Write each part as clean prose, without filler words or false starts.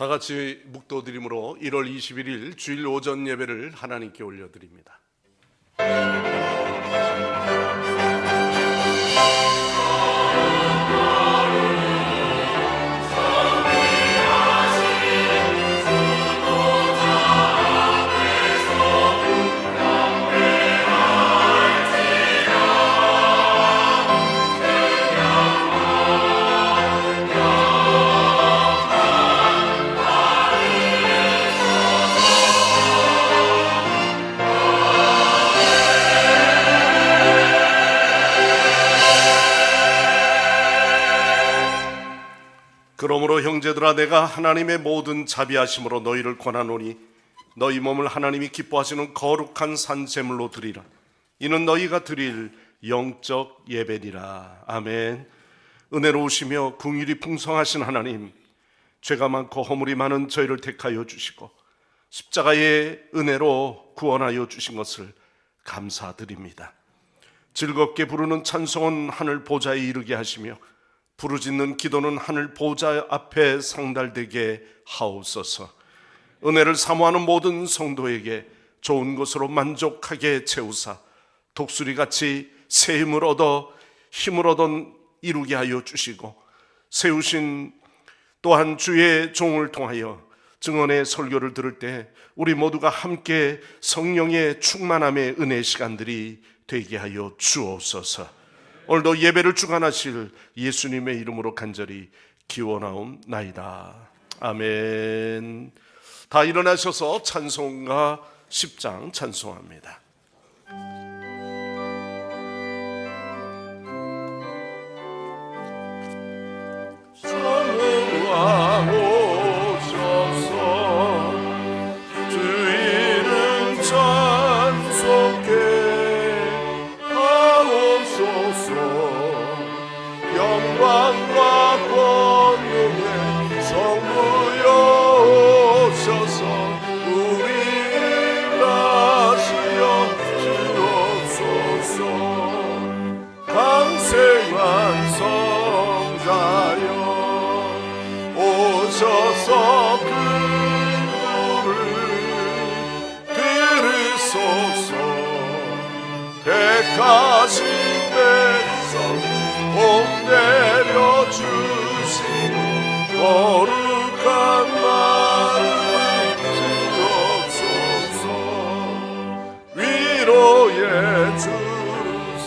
다 같이 묵도드림으로 1월 21일 주일 오전 예배를 하나님께 올려드립니다. 그러므로 형제들아, 내가 하나님의 모든 자비하심으로 너희를 권하노니 너희 몸을 하나님이 기뻐하시는 거룩한 산제물로 드리라. 이는 너희가 드릴 영적 예배니라. 아멘. 은혜로우시며 긍휼이 풍성하신 하나님, 죄가 많고 허물이 많은 저희를 택하여 주시고 십자가의 은혜로 구원하여 주신 것을 감사드립니다. 즐겁게 부르는 찬송은 하늘 보좌에 이르게 하시며 부르짖는 기도는 하늘 보좌 앞에 상달되게 하옵소서. 은혜를 사모하는 모든 성도에게 좋은 것으로 만족하게 채우사 독수리같이 새 힘을 얻어 이루게 하여 주시고, 세우신 또한 주의 종을 통하여 증언의 설교를 들을 때 우리 모두가 함께 성령의 충만함의 은혜 시간들이 되게 하여 주옵소서. 오늘도 예배를 주관하실 예수님의 이름으로 간절히 기원하옵나이다. 아멘. 다 일어나셔서 찬송가 10장 찬송합니다. 택하신 백성 복 내려주신 거룩한 마음을 주옵소서. 위로의 주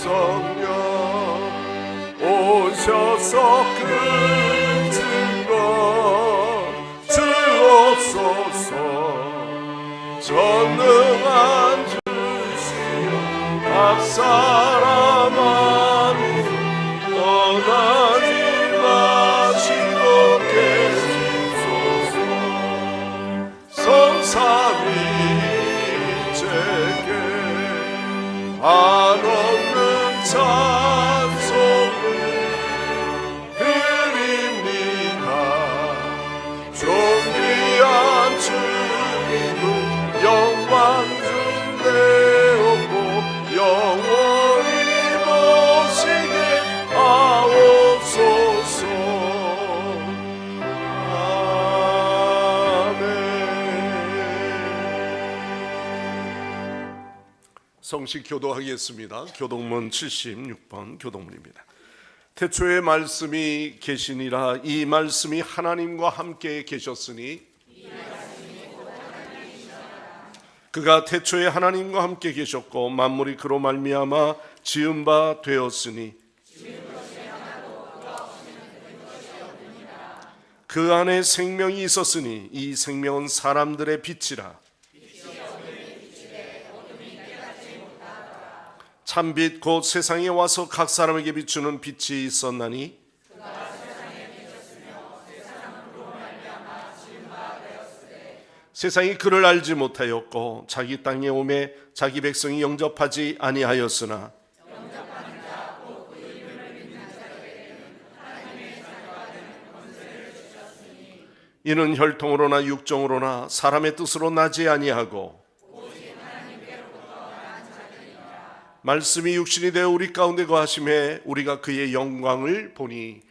성령 오셔서 큰 증거 주옵소서. 전능한 각 사람아 떠나지 마시고 계시소서. 성삼위일체께 한없는 찬송을 드립니다. 존귀한 주님을 영광 주내옵고 영원히 모시게 하옵소서. 아멘. 성식 교도하겠습니다. 교동문 76번 교동문입니다. 태초에 말씀이 계시니라. 이 말씀이 하나님과 함께 계셨으니 그가 태초에 하나님과 함께 계셨고 만물이 그로 말미암아 지은 바 되었으니 그 안에 생명이 있었으니 이 생명은 사람들의 빛이라. 참빛 곧 세상에 와서 각 사람에게 비추는 빛이 있었나니 세상이 그를 알지 못하였고 자기 땅에 오매 자기 백성이 영접하지 아니하였으나 이는 혈통으로나 육정으로나 사람의 뜻으로 나지 아니하고 말씀이 육신이 되어 우리 가운데 거하심에 우리가 그의 영광을 보니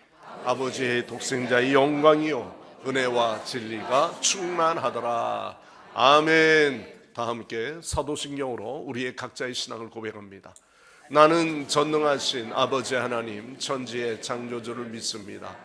아버지의 독생자의 영광이요 은혜와 진리가 충만하더라. 아멘. 다 함께 사도신경으로 우리의 각자의 신앙을 고백합니다. 나는 전능하신 아버지 하나님 천지의 창조주를 믿습니다.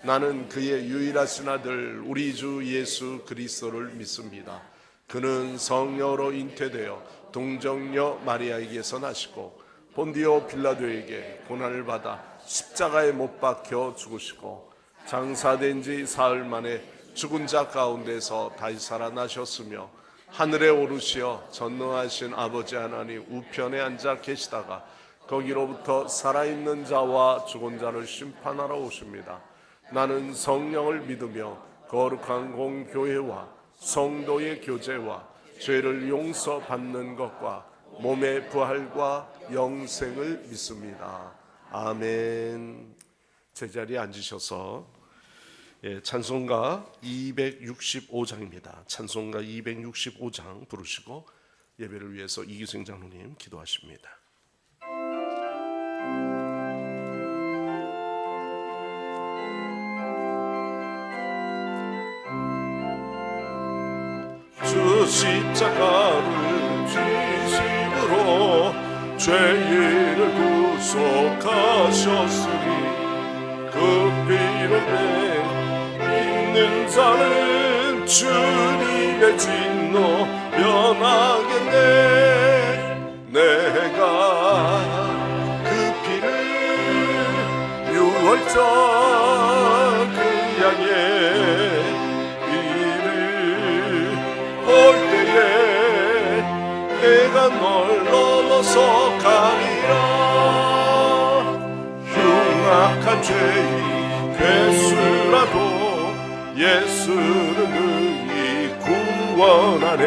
나는 그의 유일하신 아들 우리 주 예수 그리스도를 믿습니다. 그는 성령으로 잉태되어 동정녀 마리아에게서 나시고 본디오 빌라도에게 고난을 받아 십자가에 못 박혀 죽으시고 장사된 지 사흘 만에 죽은 자 가운데서 다시 살아나셨으며 하늘에 오르시어 전능하신 아버지 하나님 우편에 앉아 계시다가 거기로부터 살아있는 자와 죽은 자를 심판하러 오십니다. 나는 성령을 믿으며 거룩한 공교회와 성도의 교제와 죄를 용서받는 것과 몸의 부활과 영생을 믿습니다. 아멘. 제자리에 앉으셔서 찬송가 265장입니다. 찬송가 265장 부르시고 예배를 위해서 이기승 장로님 기도하십니다. 주 십자가를 지심으로 죄인을 구속하셨으니 그 피를 믿는 자는 주님의 진노 면하겠네. 내가 그 피를 유월절 그 양의 올 때에 내가 널 넘어서 가리라. 흉악한 죄인 괴수라도 예수는 능히 구원하네.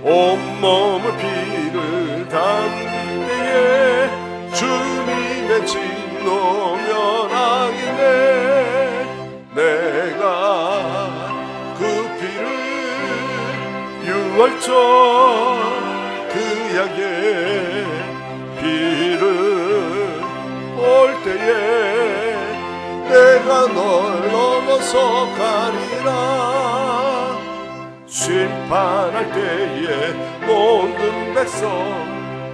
온몸의 피를 담길 때에 주님의 진노 면하겠네. 내가 그 피를 유월절 그 약의 피를 볼 때에 내가 널 넘어서 가리라. 심판할 때에 모든 백성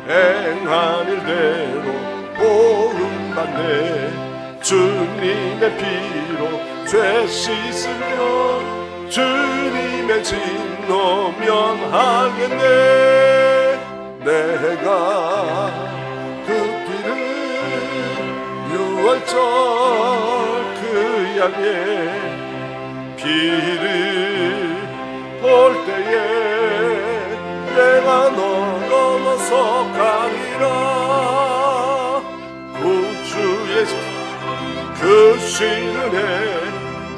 행한 일대로 보응받네. 주님의 피로 죄 씻으며 주님의 진노 면하겠네. 내가 그 피를 유월절 그 양의 피를 볼 때에 내가 널 넘어서 가리라. 구주의 그 신은혜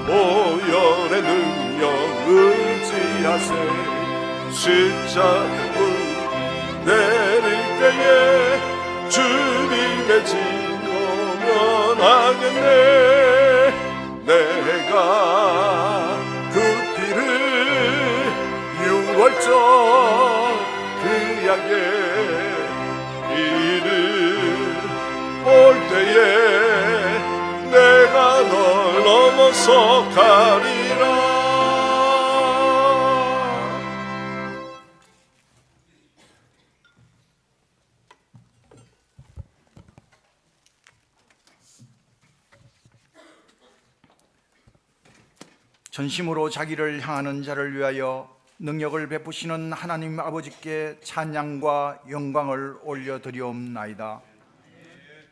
보혈의 능력 의지하세. 십자군 내릴 때에 주님의 진노 면하겠네. 내가 그 피를 유월절 그 약의 피를 볼 때에 내가 널 넘어서 가리라. 전심으로 자기를 향하는 자를 위하여 능력을 베푸시는 하나님 아버지께 찬양과 영광을 올려드리옵나이다.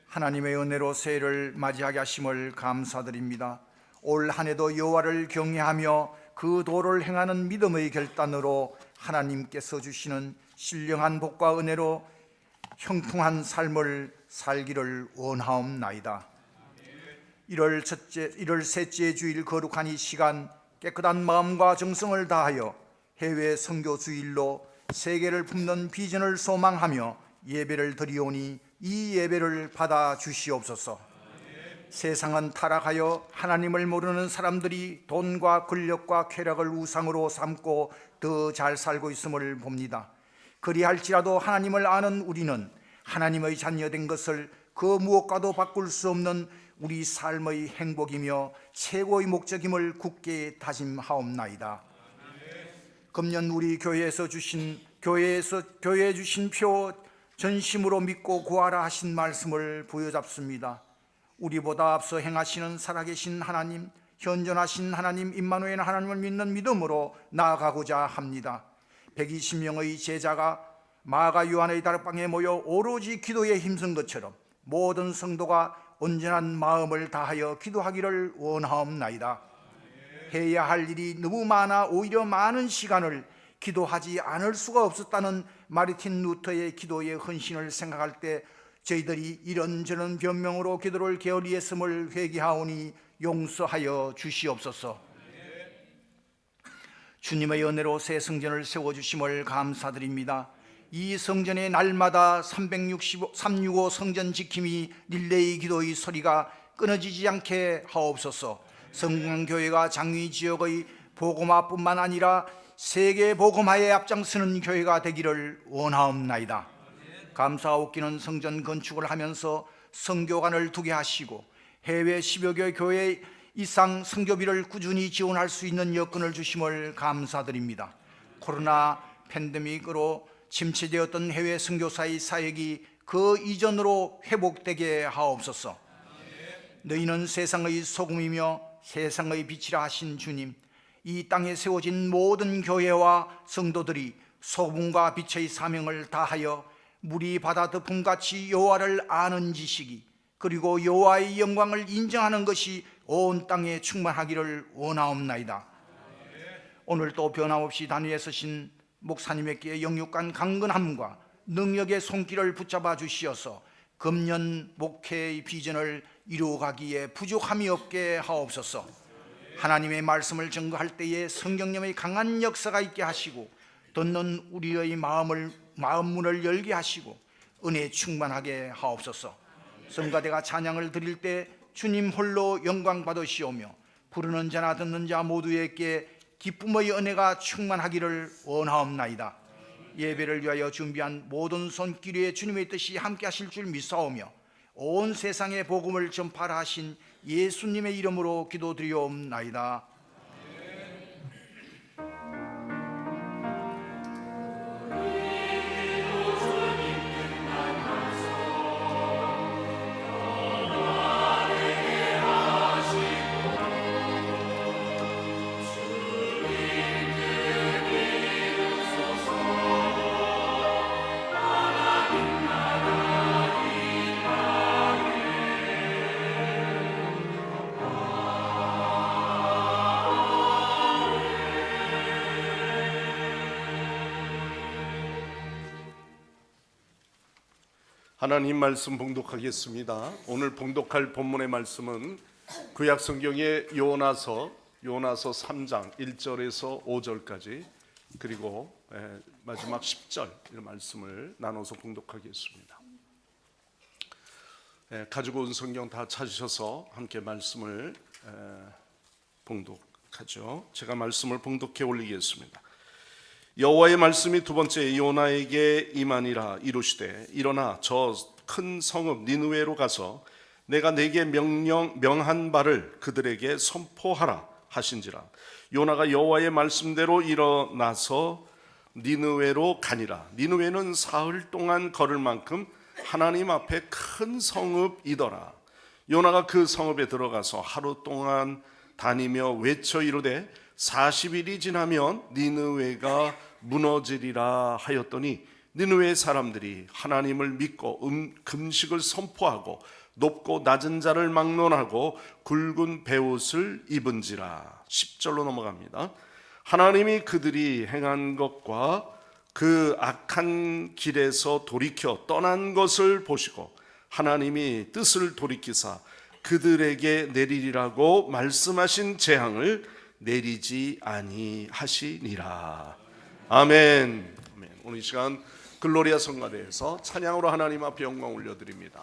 하나님의 은혜로 새해를 맞이하게 하심을 감사드립니다. 올 한해도 여호와를 경외하며 그 도를 행하는 믿음의 결단으로 하나님께서 주시는 신령한 복과 은혜로 형통한 삶을 살기를 원하옵나이다. 1월 셋째 주일 거룩한 이 시간 깨끗한 마음과 정성을 다하여 해외 선교 주일로 세계를 품는 비전을 소망하며 예배를 드리오니 이 예배를 받아 주시옵소서. 세상은 타락하여 하나님을 모르는 사람들이 돈과 권력과 쾌락을 우상으로 삼고 더 잘 살고 있음을 봅니다. 그리할지라도 하나님을 아는 우리는 하나님의 자녀된 것을 그 무엇과도 바꿀 수 없는 우리 삶의 행복이며 최고의 목적임을 굳게 다짐하옵나이다. 금년 우리 교회에 주신 표 전심으로 믿고 구하라 하신 말씀을 부여잡습니다. 우리보다 앞서 행하시는 살아계신 하나님, 현존하신 하나님 임마누엘 하나님을 믿는 믿음으로 나아가고자 합니다. 120명의 제자가 마가 요한의 다락방에 모여 오로지 기도에 힘쓴 것처럼 모든 성도가 온전한 마음을 다하여 기도하기를 원하옵나이다. 해야 할 일이 너무 많아 오히려 많은 시간을 기도하지 않을 수가 없었다는 마르틴 루터의 기도의 헌신을 생각할 때 저희들이 이런저런 변명으로 기도를 게을리했음을 회개하오니 용서하여 주시옵소서. 주님의 은혜로 새 성전을 세워주심을 감사드립니다. 이 성전에 날마다 365 성전 지킴이 릴레이 기도의 소리가 끊어지지 않게 하옵소서. 성공교회가 장위 지역의 복음화뿐만 아니라 세계 복음화에 앞장서는 교회가 되기를 원하옵나이다. 감사옵기는 성전 건축을 하면서 성교관을 두게 하시고 해외 10여 개 교회 이상 성교비를 꾸준히 지원할 수 있는 여건을 주심을 감사드립니다. 코로나 팬데믹으로 침체되었던 해외 선교사의 사역이 그 이전으로 회복되게 하옵소서. 너희는 세상의 소금이며 세상의 빛이라 하신 주님, 이 땅에 세워진 모든 교회와 성도들이 소금과 빛의 사명을 다하여 물이 바다 덮음같이 여호와를 아는 지식이, 그리고 여호와의 영광을 인정하는 것이 온 땅에 충만하기를 원하옵나이다. 오늘 또 변함없이 단위에 서신 목사님에게 영육간 강건함과 능력의 손길을 붙잡아 주시어서 금년 목회의 비전을 이루어가기에 부족함이 없게 하옵소서. 하나님의 말씀을 증거할 때에 성경님의 강한 역사가 있게 하시고 듣는 우리의 마음 문을 열게 하시고 은혜 충만하게 하옵소서. 성가대가 찬양을 드릴 때 주님 홀로 영광 받으시오며 부르는 자나 듣는 자 모두에게 기쁨의 은혜가 충만하기를 원하옵나이다. 예배를 위하여 준비한 모든 손길 위에 주님의 뜻이 함께 하실 줄 믿사오며 온 세상에 복음을 전파하라 하신 예수님의 이름으로 기도드리옵나이다. 하나님 말씀 봉독하겠습니다. 오늘 봉독할 본문의 말씀은 구약 성경의 요나서 3장 1절에서 5절까지 그리고 마지막 10절 이 말씀을 나눠서 봉독하겠습니다. 가지고 온 성경 다 찾으셔서 함께 말씀을 봉독하죠. 제가 말씀을 봉독해 올리겠습니다. 여호와의 말씀이 두 번째 요나에게 임하니라. 이르시되 일어나 저 큰 성읍 니느웨로 가서 내가 네게 명한 바를 그들에게 선포하라 하신지라. 요나가 여호와의 말씀대로 일어나서 니느웨로 가니라. 니느웨는 사흘 동안 걸을 만큼 하나님 앞에 큰 성읍이더라. 요나가 그 성읍에 들어가서 하루 동안 다니며 외쳐 이르되 40일이 지나면 니느웨가 무너지리라 하였더니 니느웨 사람들이 하나님을 믿고 금식을 선포하고 높고 낮은 자를 막론하고 굵은 베옷을 입은지라. 10절로 넘어갑니다. 하나님이 그들이 행한 것과 그 악한 길에서 돌이켜 떠난 것을 보시고 하나님이 뜻을 돌이키사 그들에게 내리리라고 말씀하신 재앙을 내리지 아니하시니라. 아멘. 오늘 이 시간 글로리아 성가대에서 찬양으로 하나님 앞에 영광 올려드립니다.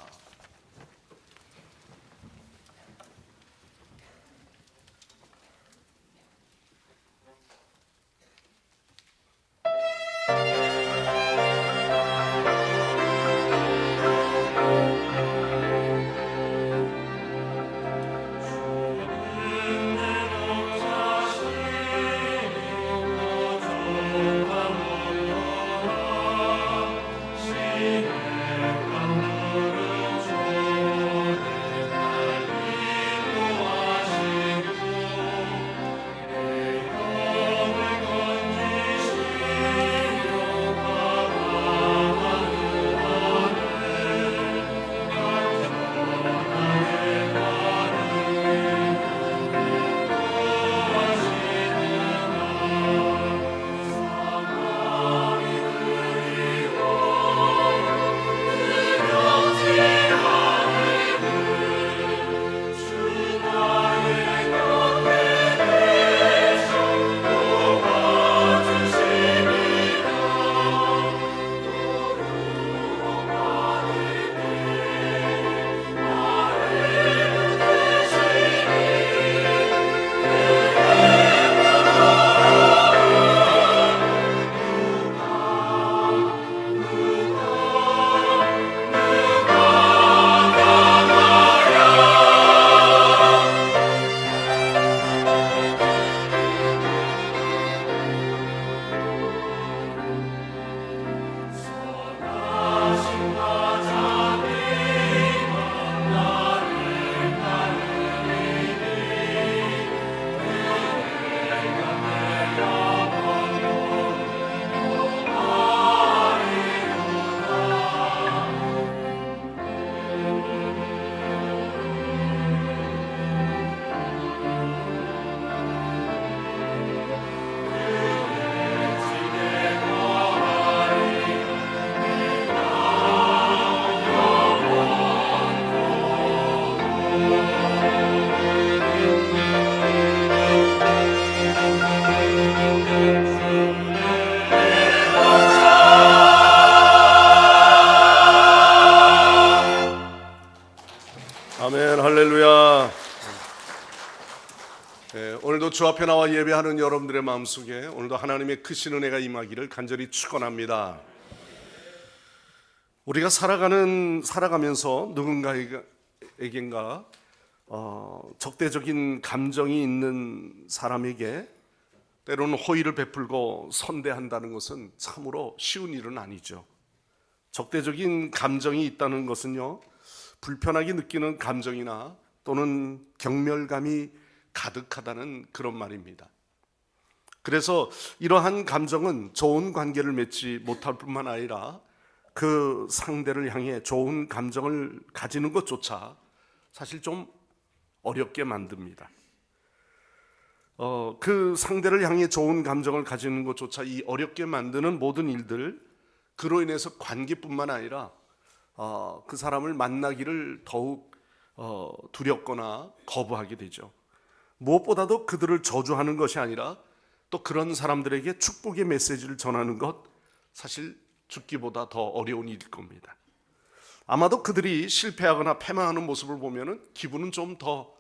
아멘, 할렐루야. 네, 오늘도 주 앞에 나와 예배하는 여러분들의 마음속에 오늘도 하나님의 크신 은혜가 임하기를 간절히 축원합니다. 우리가 살아가면서 누군가에겐가 적대적인 감정이 있는 사람에게 때로는 호의를 베풀고 선대한다는 것은 참으로 쉬운 일은 아니죠. 적대적인 감정이 있다는 것은요, 불편하게 느끼는 감정이나 또는 경멸감이 가득하다는 그런 말입니다. 그래서 이러한 감정은 좋은 관계를 맺지 못할 뿐만 아니라 그 상대를 향해 좋은 감정을 가지는 것조차 사실 좀 어렵게 만듭니다. 그 상대를 향해 좋은 감정을 가지는 것조차 이 어렵게 만드는 모든 일들, 그로 인해서 관계뿐만 아니라 그 사람을 만나기를 더욱 두렵거나 거부하게 되죠. 무엇보다도 그들을 저주하는 것이 아니라 또 그런 사람들에게 축복의 메시지를 전하는 것, 사실 죽기보다 더 어려운 일일 겁니다. 아마도 그들이 실패하거나 패망하는 모습을 보면은 기분은 좀 더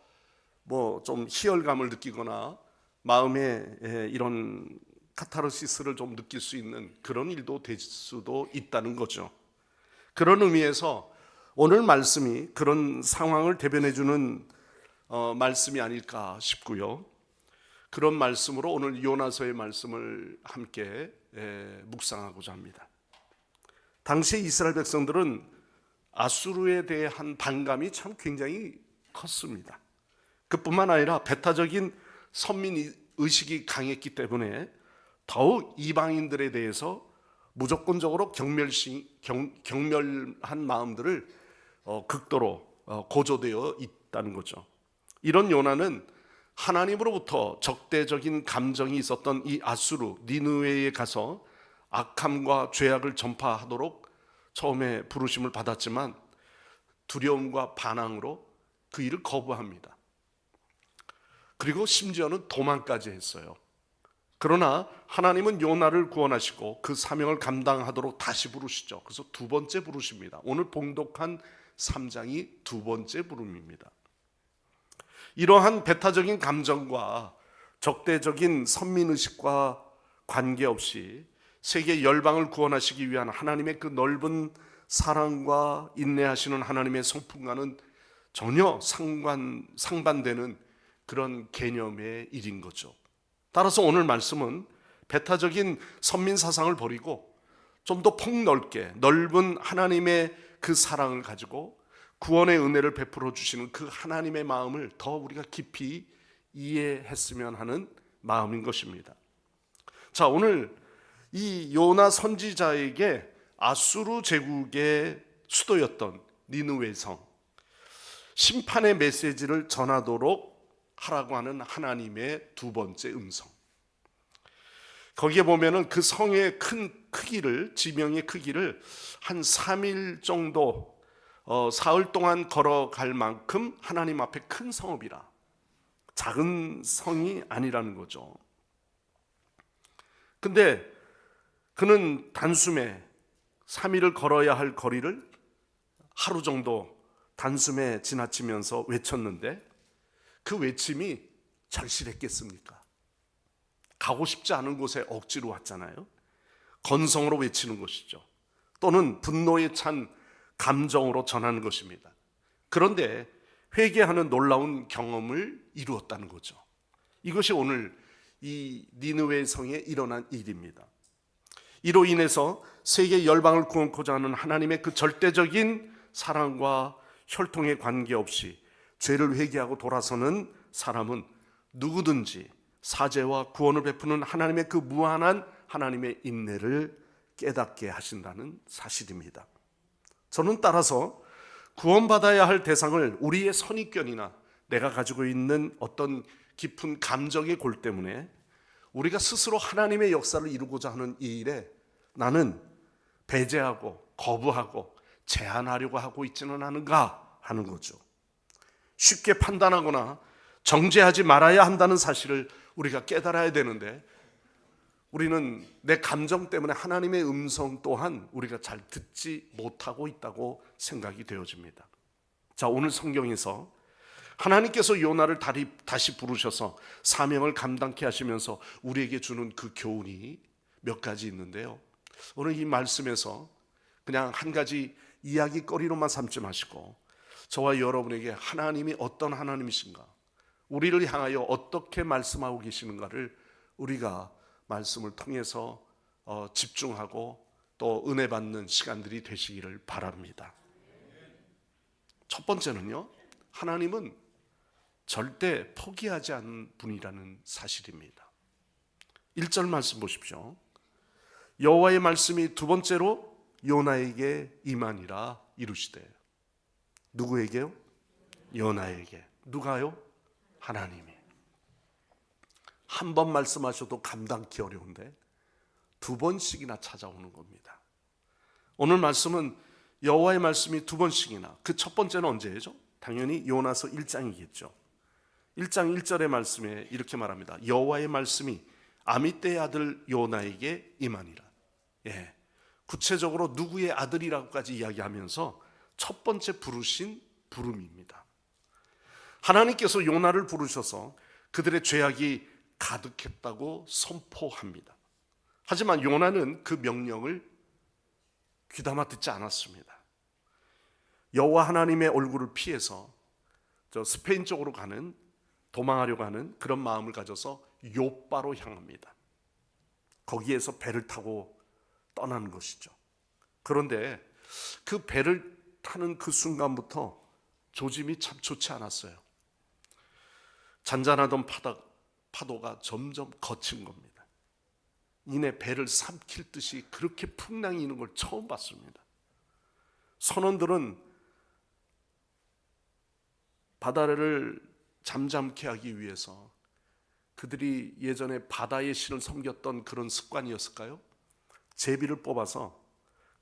좀 희열감을 느끼거나 마음에 이런 카타르시스를 좀 느낄 수 있는 그런 일도 될 수도 있다는 거죠. 그런 의미에서 오늘 말씀이 그런 상황을 대변해 주는 말씀이 아닐까 싶고요. 그런 말씀으로 오늘 요나서의 말씀을 함께 묵상하고자 합니다. 당시 이스라엘 백성들은 아수르에 대한 반감이 참 굉장히 컸습니다. 그뿐만 아니라 배타적인 선민 의식이 강했기 때문에 더욱 이방인들에 대해서 무조건적으로 경멸한 마음들을 극도로 고조되어 있다는 거죠. 이런 요나는 하나님으로부터 적대적인 감정이 있었던 이 아수르 니느웨에 가서 악함과 죄악을 전파하도록 처음에 부르심을 받았지만 두려움과 반항으로 그 일을 거부합니다. 그리고 심지어는 도망까지 했어요. 그러나 하나님은 요나를 구원하시고 그 사명을 감당하도록 다시 부르시죠. 그래서 두 번째 부르십니다. 오늘 봉독한 3장이 두 번째 부름입니다. 이러한 배타적인 감정과 적대적인 선민의식과 관계없이 세계 열방을 구원하시기 위한 하나님의 그 넓은 사랑과 인내하시는 하나님의 성품과는 전혀 상반되는 그런 개념의 일인 거죠. 따라서 오늘 말씀은 배타적인 선민 사상을 버리고 좀 더 폭넓게 넓은 하나님의 그 사랑을 가지고 구원의 은혜를 베풀어 주시는 그 하나님의 마음을 더 우리가 깊이 이해했으면 하는 마음인 것입니다. 자, 오늘 이 요나 선지자에게 아수르 제국의 수도였던 니느웨 성, 심판의 메시지를 전하도록 하라고 하는 하나님의 두 번째 음성. 거기에 보면은 그 성의 큰 크기를, 지명의 크기를 한 3일 정도 사흘 동안 걸어갈 만큼 하나님 앞에 큰 성읍이라, 작은 성이 아니라는 거죠. 근데 그는 단숨에 3일을 걸어야 할 거리를 하루 정도 단숨에 지나치면서 외쳤는데 그 외침이 절실했겠습니까? 가고 싶지 않은 곳에 억지로 왔잖아요. 건성으로 외치는 것이죠. 또는 분노에 찬 감정으로 전하는 것입니다. 그런데 회개하는 놀라운 경험을 이루었다는 거죠. 이것이 오늘 이 니느웨 성에 일어난 일입니다. 이로 인해서 세계 열방을 구원코자 하는 하나님의 그 절대적인 사랑과 혈통에 관계없이 죄를 회개하고 돌아서는 사람은 누구든지 사죄와 구원을 베푸는 하나님의 그 무한한 하나님의 인내를 깨닫게 하신다는 사실입니다. 저는 따라서 구원받아야 할 대상을 우리의 선입견이나 내가 가지고 있는 어떤 깊은 감정의 골 때문에 우리가 스스로 하나님의 역사를 이루고자 하는 이 일에 나는 배제하고 거부하고 제한하려고 하고 있지는 않은가 하는 거죠. 쉽게 판단하거나 정죄하지 말아야 한다는 사실을 우리가 깨달아야 되는데 우리는 내 감정 때문에 하나님의 음성 또한 우리가 잘 듣지 못하고 있다고 생각이 되어집니다. 자, 오늘 성경에서 하나님께서 요나를 다시 부르셔서 사명을 감당케 하시면서 우리에게 주는 그 교훈이 몇 가지 있는데요. 오늘 이 말씀에서 그냥 한 가지 이야기거리로만 삼지 마시고 저와 여러분에게 하나님이 어떤 하나님이신가, 우리를 향하여 어떻게 말씀하고 계시는가를 우리가 말씀을 통해서 집중하고 또 은혜 받는 시간들이 되시기를 바랍니다. 첫 번째는요, 하나님은 절대 포기하지 않는 분이라는 사실입니다. 1절 말씀 보십시오. 여호와의 말씀이 두 번째로 요나에게 임하니라 이루시되. 누구에게요? 요나에게. 누가요? 하나님이. 한 번 말씀하셔도 감당하기 어려운데 두 번씩이나 찾아오는 겁니다. 오늘 말씀은 여호와의 말씀이 두 번씩이나, 그 첫 번째는 언제죠? 당연히 요나서 1장이겠죠. 1장 1절의 말씀에 이렇게 말합니다. 여호와의 말씀이 아미떼의 아들 요나에게 임하니라. 예, 구체적으로 누구의 아들이라고까지 이야기하면서 첫 번째 부르신 부름입니다. 하나님께서 요나를 부르셔서 그들의 죄악이 가득했다고 선포합니다. 하지만 요나는 그 명령을 귀담아 듣지 않았습니다. 여호와 하나님의 얼굴을 피해서 저 스페인 쪽으로 도망하려고 하는 그런 마음을 가져서 욥바로 향합니다. 거기에서 배를 타고 떠나는 것이죠. 그런데 그 배를 타는 그 순간부터 조짐이 참 좋지 않았어요. 잔잔하던 파도가 점점 거친 겁니다. 이내 배를 삼킬 듯이 그렇게 풍랑이 있는 걸 처음 봤습니다. 선원들은 바다를 잠잠케 하기 위해서 그들이 예전에 바다의 신을 섬겼던 그런 습관이었을까요? 제비를 뽑아서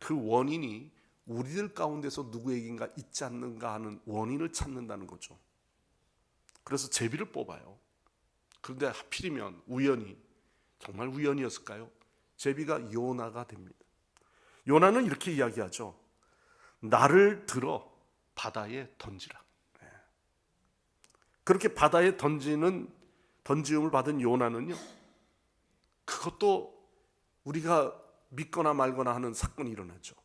그 원인이 우리들 가운데서 누구에게인가 있지 않는가 하는 원인을 찾는다는 거죠. 그래서 제비를 뽑아요. 그런데 하필이면 우연히, 정말 우연이었을까요? 제비가 요나가 됩니다. 요나는 이렇게 이야기하죠. 나를 들어 바다에 던지라. 그렇게 바다에 던지음을 받은 요나는요, 그것도 우리가 믿거나 말거나 하는 사건이 일어나죠.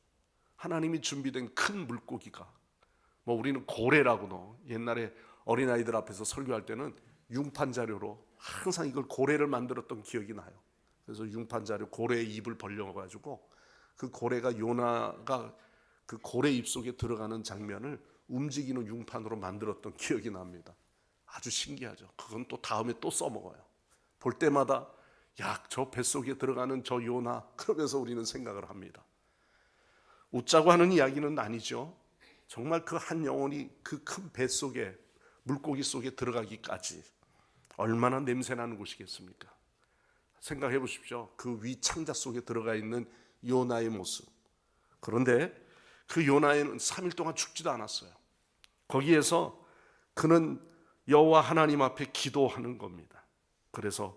하나님이 준비된 큰 물고기가, 우리는 고래라고 옛날에 어린아이들 앞에서 설교할 때는 융판 자료로 항상 이걸 고래를 만들었던 기억이 나요. 그래서 융판 자료, 고래의 입을 벌려가지고 그 고래가, 요나가 그 고래 입속에 들어가는 장면을 움직이는 융판으로 만들었던 기억이 납니다. 아주 신기하죠. 그건 또 다음에 또 써먹어요. 볼 때마다 야, 저 뱃속에 들어가는 저 요나, 그러면서 우리는 생각을 합니다. 웃자고 하는 이야기는 아니죠. 정말 그 한 영혼이 그 큰 뱃속에, 물고기 속에 들어가기까지 얼마나 냄새나는 곳이겠습니까? 생각해 보십시오. 그 위 창자 속에 들어가 있는 요나의 모습. 그런데 그 요나는 3일 동안 죽지도 않았어요. 거기에서 그는 여호와 하나님 앞에 기도하는 겁니다. 그래서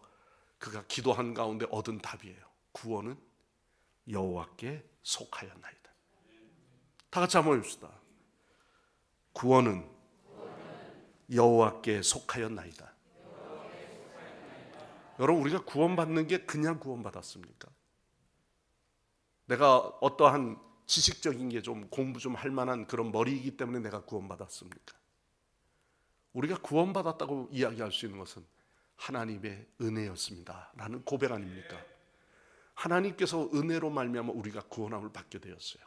그가 기도한 가운데 얻은 답이에요. 구원은 여호와께 속하였나이다. 다 같이 한번 해봅시다. 구원은 여호와께 속하였나이다. 여러분, 우리가 구원받는 게 그냥 구원받았습니까? 내가 어떠한 지식적인 게 좀 공부 좀 할 만한 그런 머리이기 때문에 내가 구원받았습니까? 우리가 구원받았다고 이야기할 수 있는 것은 하나님의 은혜였습니다 라는 고백 아닙니까? 하나님께서 은혜로 말미암아 우리가 구원함을 받게 되었어요.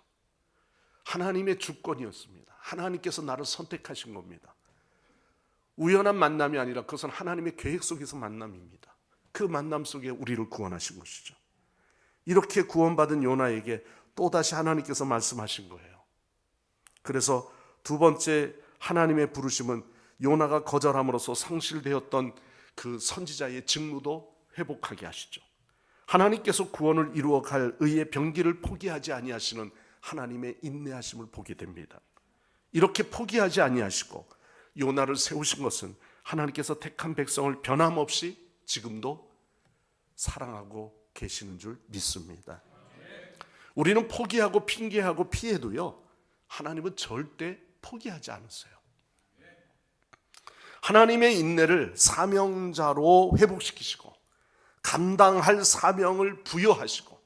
하나님의 주권이었습니다. 하나님께서 나를 선택하신 겁니다. 우연한 만남이 아니라 그것은 하나님의 계획 속에서 만남입니다. 그 만남 속에 우리를 구원하신 것이죠. 이렇게 구원받은 요나에게 또다시 하나님께서 말씀하신 거예요. 그래서 두 번째 하나님의 부르심은 요나가 거절함으로써 상실되었던 그 선지자의 직무도 회복하게 하시죠. 하나님께서 구원을 이루어갈 의의 병기를 포기하지 아니하시는 하나님의 인내하심을 보게 됩니다. 이렇게 포기하지 아니하시고 요나를 세우신 것은 하나님께서 택한 백성을 변함없이 지금도 사랑하고 계시는 줄 믿습니다. 우리는 포기하고 핑계하고 피해도요, 하나님은 절대 포기하지 않으세요. 하나님의 인내를 사명자로 회복시키시고 감당할 사명을 부여하시고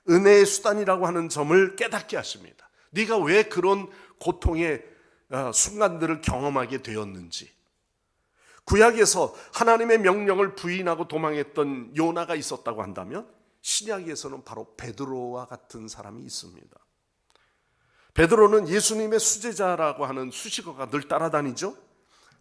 은혜의 수단이라고 하는 점을 깨닫게 하십니다. 네가 왜 그런 고통의 순간들을 경험하게 되었는지. 구약에서 하나님의 명령을 부인하고 도망했던 요나가 있었다고 한다면 신약에서는 바로 베드로와 같은 사람이 있습니다. 베드로는 예수님의 수제자라고 하는 수식어가 늘 따라다니죠.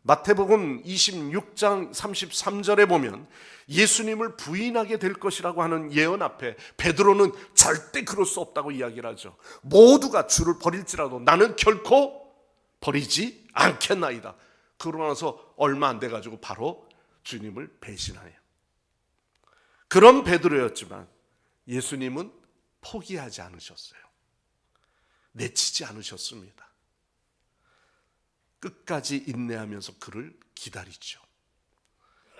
마태복음 26장 33절에 보면 예수님을 부인하게 될 것이라고 하는 예언 앞에 베드로는 절대 그럴 수 없다고 이야기를 하죠. 모두가 주를 버릴지라도 나는 결코 버리지 않겠나이다. 그러고 나서 얼마 안 돼가지고 바로 주님을 배신하네요. 그런 베드로였지만 예수님은 포기하지 않으셨어요. 내치지 않으셨습니다. 끝까지 인내하면서 그를 기다리죠.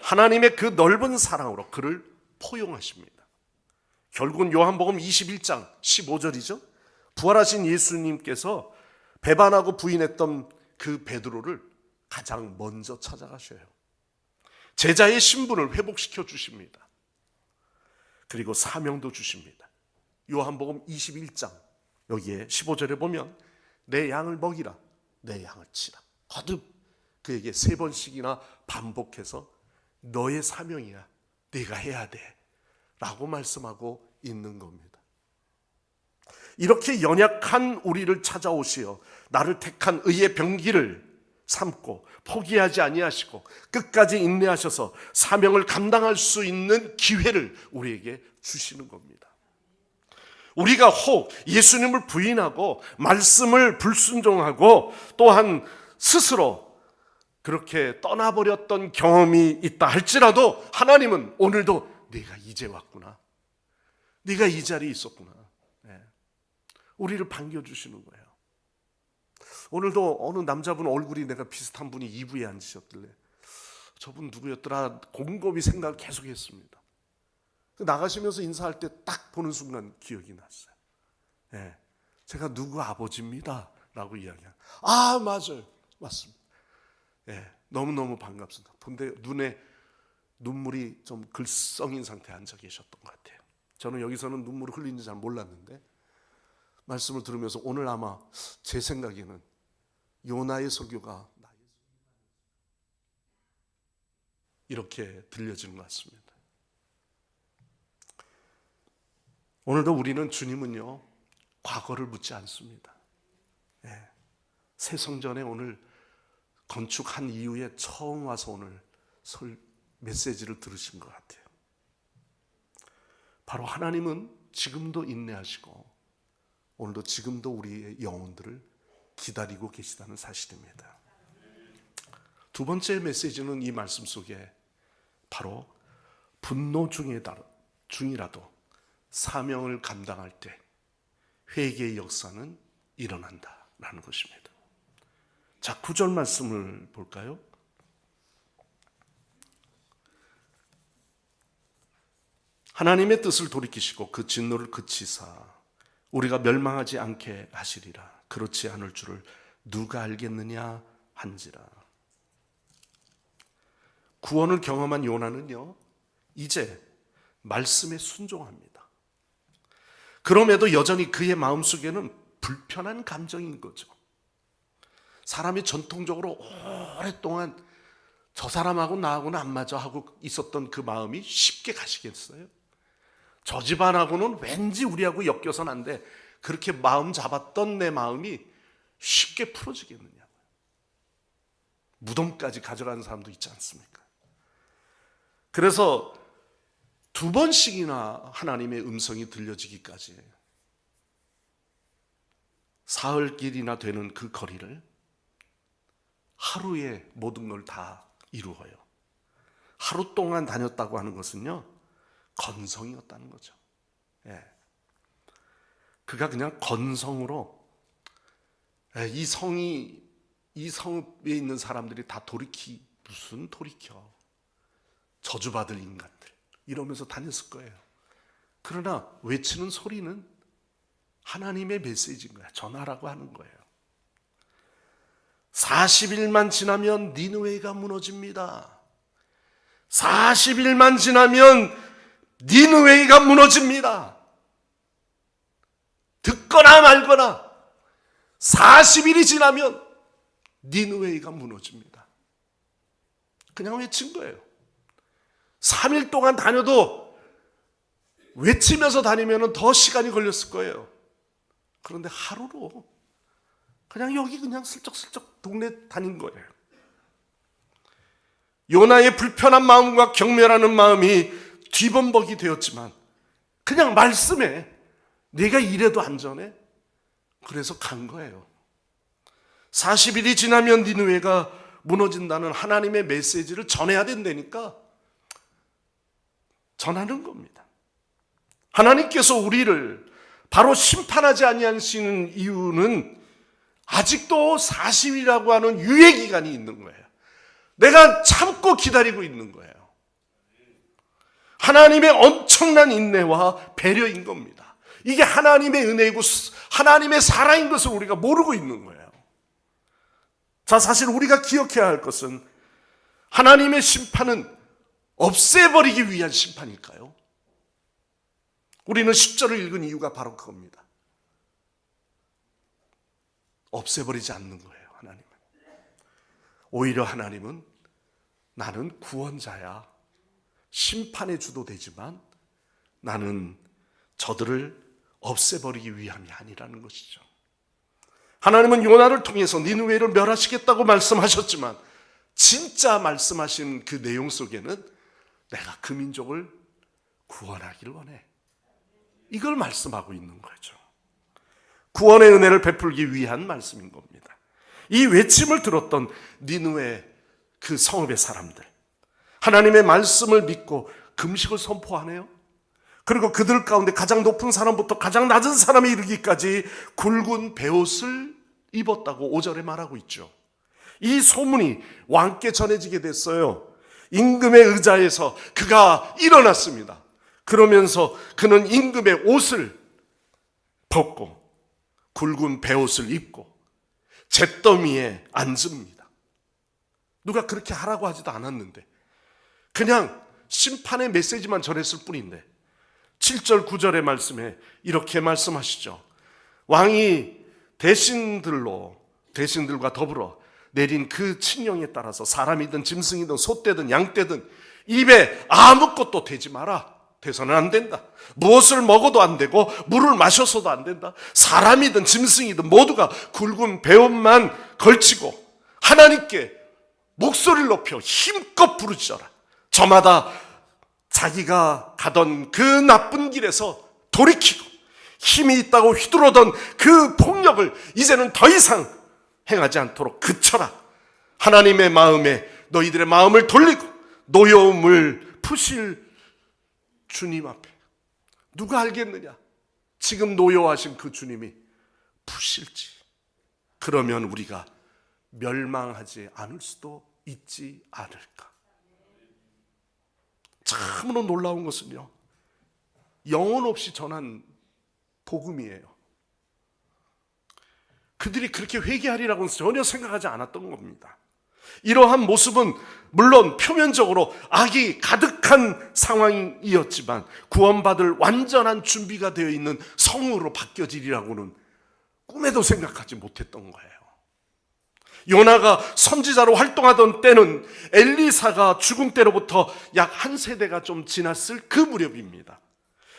하나님의 그 넓은 사랑으로 그를 포용하십니다. 결국은 요한복음 21장 15절이죠. 부활하신 예수님께서 배반하고 부인했던 그 베드로를 가장 먼저 찾아가셔요. 제자의 신분을 회복시켜 주십니다. 그리고 사명도 주십니다. 요한복음 21장 여기에 15절에 보면 내 양을 먹이라, 내 양을 치라. 거듭 그에게 3번씩이나 반복해서 너의 사명이야, 네가 해야 돼 라고 말씀하고 있는 겁니다. 이렇게 연약한 우리를 찾아오시어 나를 택한 의의 병기를 삼고 포기하지 아니하시고 끝까지 인내하셔서 사명을 감당할 수 있는 기회를 우리에게 주시는 겁니다. 우리가 혹 예수님을 부인하고 말씀을 불순종하고 또한 스스로 그렇게 떠나버렸던 경험이 있다 할지라도 하나님은 오늘도 네가 이제 왔구나, 네가 이 자리에 있었구나, 우리를 반겨주시는 거예요. 오늘도 어느 남자분 얼굴이 내가 비슷한 분이 2부에 앉으셨길래 저분 누구였더라 곰곰이 생각을 계속했습니다. 나가시면서 인사할 때 딱 보는 순간 기억이 났어요. 제가 누구 아버지입니다 라고 이야기한. 아 맞아요, 맞습니다. 너무너무 반갑습니다. 근데 눈에 눈물이 좀 글썽인 상태에 앉아 계셨던 것 같아요. 저는 여기서는 눈물을 흘리는지 잘 몰랐는데 말씀을 들으면서 오늘 아마 제 생각에는 요나의 설교가 이렇게 들려지는 것 같습니다. 오늘도 우리는 주님은요 과거를 묻지 않습니다. 새 성전에 오늘 건축한 이후에 처음 와서 오늘 메시지를 들으신 것 같아요. 바로 하나님은 지금도 인내하시고 오늘도 지금도 우리의 영혼들을 기다리고 계시다는 사실입니다. 두 번째 메시지는 이 말씀 속에 바로 분노 중이라도 사명을 감당할 때 회개의 역사는 일어난다라는 것입니다. 자, 9절 말씀을 볼까요? 하나님의 뜻을 돌이키시고 그 진노를 그치사 우리가 멸망하지 않게 하시리라. 그렇지 않을 줄을 누가 알겠느냐 한지라. 구원을 경험한 요나는요 이제 말씀에 순종합니다. 그럼에도 여전히 그의 마음속에는 불편한 감정인 거죠. 사람이 전통적으로 오랫동안 저 사람하고 나하고는 안 맞아 하고 있었던 그 마음이 쉽게 가시겠어요? 저 집안하고는 왠지 우리하고 엮여서는 안 돼. 그렇게 마음 잡았던 내 마음이 쉽게 풀어지겠느냐고요. 무덤까지 가져가는 사람도 있지 않습니까? 그래서 2번씩이나 하나님의 음성이 들려지기까지 사흘길이나 되는 그 거리를 하루에 모든 걸 다 이루어요. 하루 동안 다녔다고 하는 것은요 건성이었다는 거죠. 그가 그냥 건성으로 이 성에 있는 사람들이 다 무슨 돌이켜 저주받을 인간들 이러면서 다녔을 거예요. 그러나 외치는 소리는 하나님의 메시지인 거야. 전하라고 하는 거예요. 40일만 지나면 니느웨가 무너집니다. 40일만 지나면 니느웨가 무너집니다. 듣거나 말거나 40일이 지나면 니느웨가 무너집니다. 그냥 외친 거예요. 3일 동안 다녀도 외치면서 다니면 더 시간이 걸렸을 거예요. 그런데 하루로 그냥 여기 그냥 슬쩍슬쩍 동네 다닌 거예요. 요나의 불편한 마음과 경멸하는 마음이 뒤범벅이 되었지만 그냥 말씀에 내가 이래도 안전해? 그래서 간 거예요. 40일이 지나면 니느웨가 무너진다는 하나님의 메시지를 전해야 된다니까 전하는 겁니다. 하나님께서 우리를 바로 심판하지 아니하시는 이유는 아직도 40일이라고 하는 유예 기간이 있는 거예요. 내가 참고 기다리고 있는 거예요. 하나님의 엄청난 인내와 배려인 겁니다. 이게 하나님의 은혜이고 하나님의 사랑인 것을 우리가 모르고 있는 거예요. 자, 사실 우리가 기억해야 할 것은 하나님의 심판은 없애버리기 위한 심판일까요? 우리는 10절을 읽은 이유가 바로 그겁니다. 없애버리지 않는 거예요, 하나님은. 오히려 하나님은 나는 구원자야. 심판의 주도 되지만 나는 저들을 없애버리기 위함이 아니라는 것이죠. 하나님은 요나를 통해서 니느웨를 멸하시겠다고 말씀하셨지만 진짜 말씀하신 그 내용 속에는 내가 그 민족을 구원하기를 원해. 이걸 말씀하고 있는 거죠. 구원의 은혜를 베풀기 위한 말씀인 겁니다. 이 외침을 들었던 니느웨 그 성읍의 사람들, 하나님의 말씀을 믿고 금식을 선포하네요. 그리고 그들 가운데 가장 높은 사람부터 가장 낮은 사람에 이르기까지 굵은 베옷을 입었다고 5절에 말하고 있죠. 이 소문이 왕께 전해지게 됐어요. 임금의 의자에서 그가 일어났습니다. 그러면서 그는 임금의 옷을 벗고 굵은 베옷을 입고 잿더미에 앉습니다. 누가 그렇게 하라고 하지도 않았는데 그냥 심판의 메시지만 전했을 뿐인데 7절 9절의 말씀에 이렇게 말씀하시죠. 왕이 대신들과 더불어 내린 그 칙령에 따라서 사람이든 짐승이든 소떼든 양떼든 입에 아무것도 대지 마라. 대서는 안 된다. 무엇을 먹어도 안 되고 물을 마셔서도 안 된다. 사람이든 짐승이든 모두가 굵은 베옷만 걸치고 하나님께 목소리를 높여 힘껏 부르짖어라. 저마다 자기가 가던 그 나쁜 길에서 돌이키고 힘이 있다고 휘두르던 그 폭력을 이제는 더 이상 행하지 않도록 그쳐라. 하나님의 마음에 너희들의 마음을 돌리고 노여움을 푸실 주님 앞에 누가 알겠느냐? 지금 노여워하신 그 주님이 푸실지. 그러면 우리가 멸망하지 않을 수도 있지 않을까. 참으로 놀라운 것은요, 영혼 없이 전한 복음이에요. 그들이 그렇게 회개하리라고는 전혀 생각하지 않았던 겁니다. 이러한 모습은 물론 표면적으로 악이 가득한 상황이었지만 구원받을 완전한 준비가 되어 있는 성으로 바뀌어지리라고는 꿈에도 생각하지 못했던 거예요. 요나가 선지자로 활동하던 때는 엘리사가 죽은 때로부터 약 한 세대가 좀 지났을 그 무렵입니다.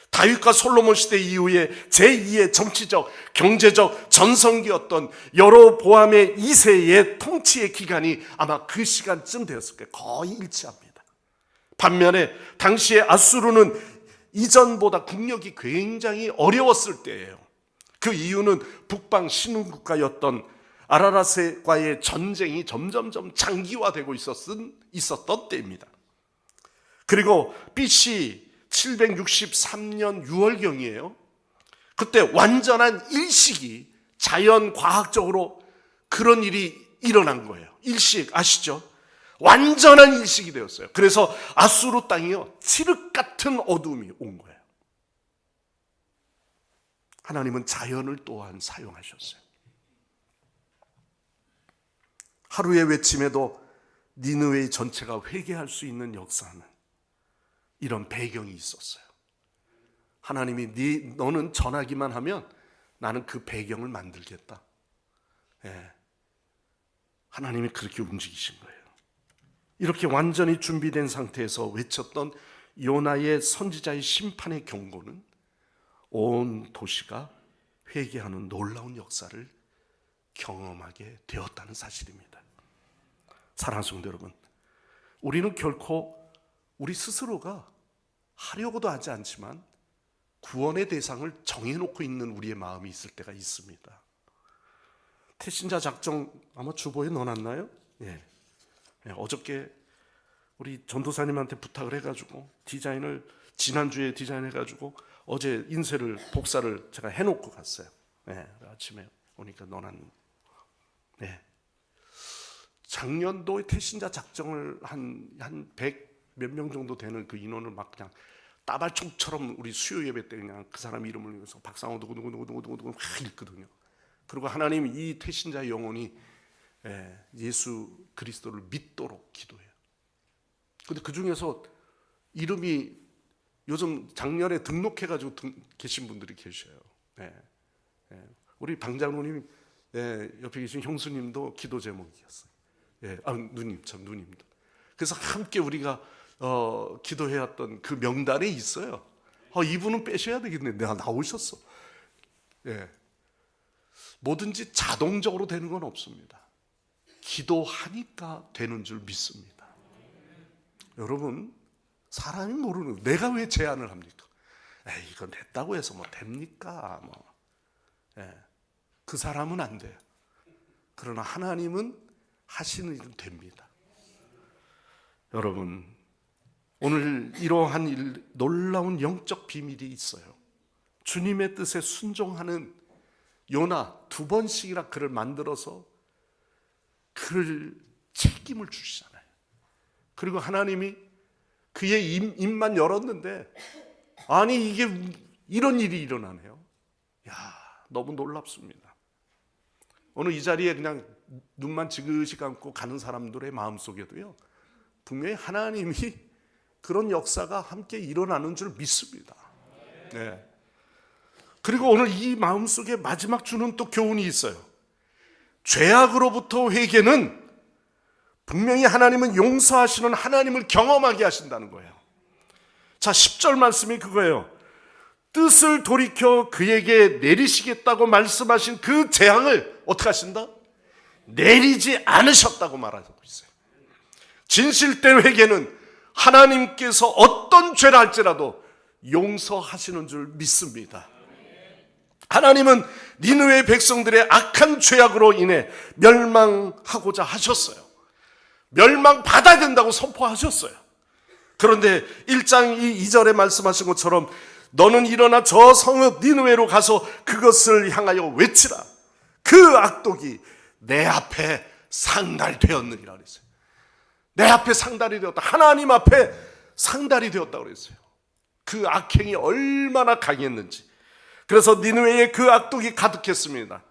다윗과 솔로몬 시대 이후에 제2의 정치적, 경제적 전성기였던 여로보암의 2세의 통치의 기간이 아마 그 시간쯤 되었을 거예요. 거의 일치합니다. 반면에 당시에 아수르는 이전보다 국력이 굉장히 어려웠을 때예요. 그 이유는 북방 신흥국가였던 아라랏과의 전쟁이 점점점 장기화되고 있었던 때입니다. 그리고 BC 763년 6월경이에요. 그때 완전한 일식이 자연과학적으로 그런 일이 일어난 거예요. 일식 아시죠? 완전한 일식이 되었어요. 그래서 아수르 땅이요, 칠흑 같은 어두움이 온 거예요. 하나님은 자연을 또한 사용하셨어요. 하루의 외침에도 니느웨의 전체가 회개할 수 있는 역사는 이런 배경이 있었어요. 하나님이 너는 전하기만 하면 나는 그 배경을 만들겠다. 예. 하나님이 그렇게 움직이신 거예요. 이렇게 완전히 준비된 상태에서 외쳤던 요나의 선지자의 심판의 경고는 온 도시가 회개하는 놀라운 역사를 경험하게 되었다는 사실입니다. 사랑하는 성도 여러분, 우리는 결코 우리 스스로가 하려고도 하지 않지만 구원의 대상을 정해놓고 있는 우리의 마음이 있을 때가 있습니다. 태신자 작정 아마 주보에 넣어놨나요? 예. 어저께 우리 전도사님한테 부탁을 해가지고 디자인을 지난주에 디자인해가지고 어제 인쇄를 복사를 제가 해놓고 갔어요. 예. 아침에 오니까 넣어놨는. 예. 작년도에 태신자 작정을 한 100 몇 명 정도 되는 그 인원을 막 그냥 따발총처럼 우리 수요 예배 때 그냥 그 사람 이름을 읽어서 박상호 누구누구누구누구누구 막 읽거든요. 그리고 하나님 이 태신자의 영혼이 예수 그리스도를 믿도록 기도해요. 근데 그 중에서 이름이 요즘 작년에 등록해가지고 계신 분들이 계셔요. 우리 방장로님 옆에 계신 형수님도 기도 제목이었어요. 누님도. 그래서 함께 우리가 기도해왔던 그 명단에 있어요. 이분은 빼셔야 되겠네. 내가 나오셨어. 뭐든지 자동적으로 되는 건 없습니다. 기도하니까 되는 줄 믿습니다. 여러분, 사람이 모르는, 내가 왜 제안을 합니까? 이건 됐다고 해서 뭐 됩니까? 그 사람은 안 돼요. 그러나 하나님은 하시는 일은 됩니다. 여러분, 오늘 이러한 놀라운 영적 비밀이 있어요. 주님의 뜻에 순종하는 요나 2번씩이나 그를 만들어서 그를 책임을 주시잖아요. 그리고 하나님이 그의 입만 열었는데 아니 이게 이런 일이 일어나네요. 너무 놀랍습니다. 오늘 이 자리에 그냥 눈만 지그시 감고 가는 사람들의 마음속에도요, 분명히 하나님이 그런 역사가 함께 일어나는 줄 믿습니다. 그리고 오늘 이 마음속에 마지막 주는 또 교훈이 있어요. 죄악으로부터 회개는 분명히 하나님은 용서하시는 하나님을 경험하게 하신다는 거예요. 자, 10절 말씀이 그거예요. 뜻을 돌이켜 그에게 내리시겠다고 말씀하신 그 재앙을 어떻게 하신다? 내리지 않으셨다고 말하고 있어요. 진실된 회개는 하나님께서 어떤 죄를 할지라도 용서하시는 줄 믿습니다. 하나님은 니느웨 백성들의 악한 죄악으로 인해 멸망하고자 하셨어요. 멸망받아야 된다고 선포하셨어요. 그런데 1장 2절에 말씀하신 것처럼 너는 일어나 저 성읍 니느웨로 가서 그것을 향하여 외치라. 그 악독이 내 앞에 상달되었느니라 그랬어요. 내 앞에 상달이 되었다. 하나님 앞에 상달이 되었다고 그랬어요. 그 악행이 얼마나 강했는지. 그래서 니느웨에 그 악독이 가득했습니다.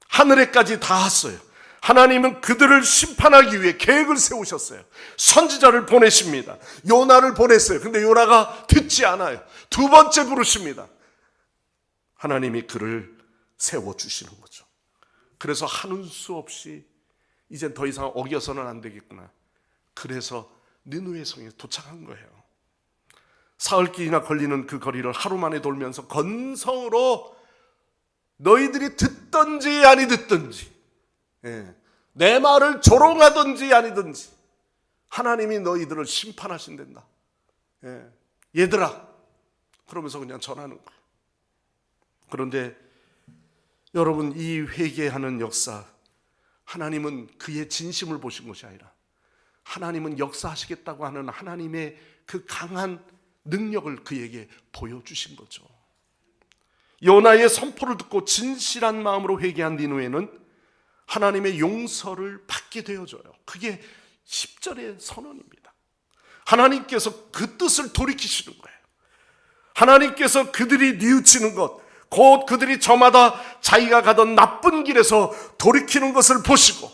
하늘에까지 닿았어요. 하나님은 그들을 심판하기 위해 계획을 세우셨어요. 선지자를 보내십니다. 요나를 보냈어요. 근데 요나가 듣지 않아요. 2번째 부르십니다. 하나님이 그를 세워주시는 거죠. 그래서 하는 수 없이 이젠 더 이상 어겨서는 안 되겠구나. 그래서 니느웨 성에 도착한 거예요. 사흘길이나 걸리는 그 거리를 하루 만에 돌면서 건성으로 너희들이 듣든지 아니 듣든지, 내 말을 조롱하든지 아니든지 하나님이 너희들을 심판하신단다. 얘들아, 그러면서 그냥 전하는 거예요. 그런데 여러분, 이 회개하는 역사, 하나님은 그의 진심을 보신 것이 아니라 하나님은 역사하시겠다고 하는 하나님의 그 강한 능력을 그에게 보여주신 거죠. 요나의 선포를 듣고 진실한 마음으로 회개한 니느웨는 하나님의 용서를 받게 되어져요. 그게 10절의 선언입니다. 하나님께서 그 뜻을 돌이키시는 거예요. 하나님께서 그들이 뉘우치는 것, 곧 그들이 저마다 자기가 가던 나쁜 길에서 돌이키는 것을 보시고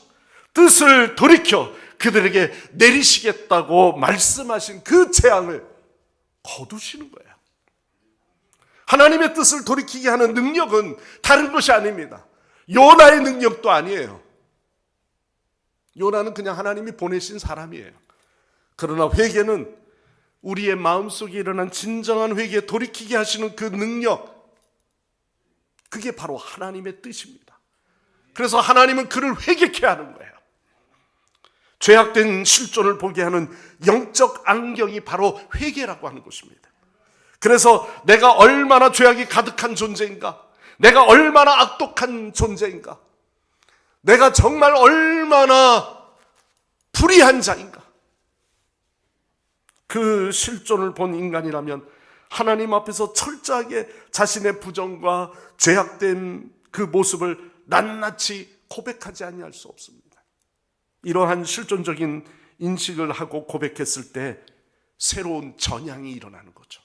뜻을 돌이켜 그들에게 내리시겠다고 말씀하신 그 재앙을 거두시는 거예요. 하나님의 뜻을 돌이키게 하는 능력은 다른 것이 아닙니다. 요나의 능력도 아니에요. 요나는 그냥 하나님이 보내신 사람이에요. 그러나 회개는 우리의 마음속에 일어난 진정한 회개에 돌이키게 하시는 그 능력, 그게 바로 하나님의 뜻입니다. 그래서 하나님은 그를 회개케 하는 거예요. 죄악된 실존을 보게 하는 영적 안경이 바로 회개라고 하는 것입니다. 그래서 내가 얼마나 죄악이 가득한 존재인가, 내가 얼마나 악독한 존재인가, 내가 정말 얼마나 불의한 자인가, 그 실존을 본 인간이라면 하나님 앞에서 철저하게 자신의 부정과 죄악된 그 모습을 낱낱이 고백하지 아니할 수 없습니다. 이러한 실존적인 인식을 하고 고백했을 때 새로운 전향이 일어나는 거죠.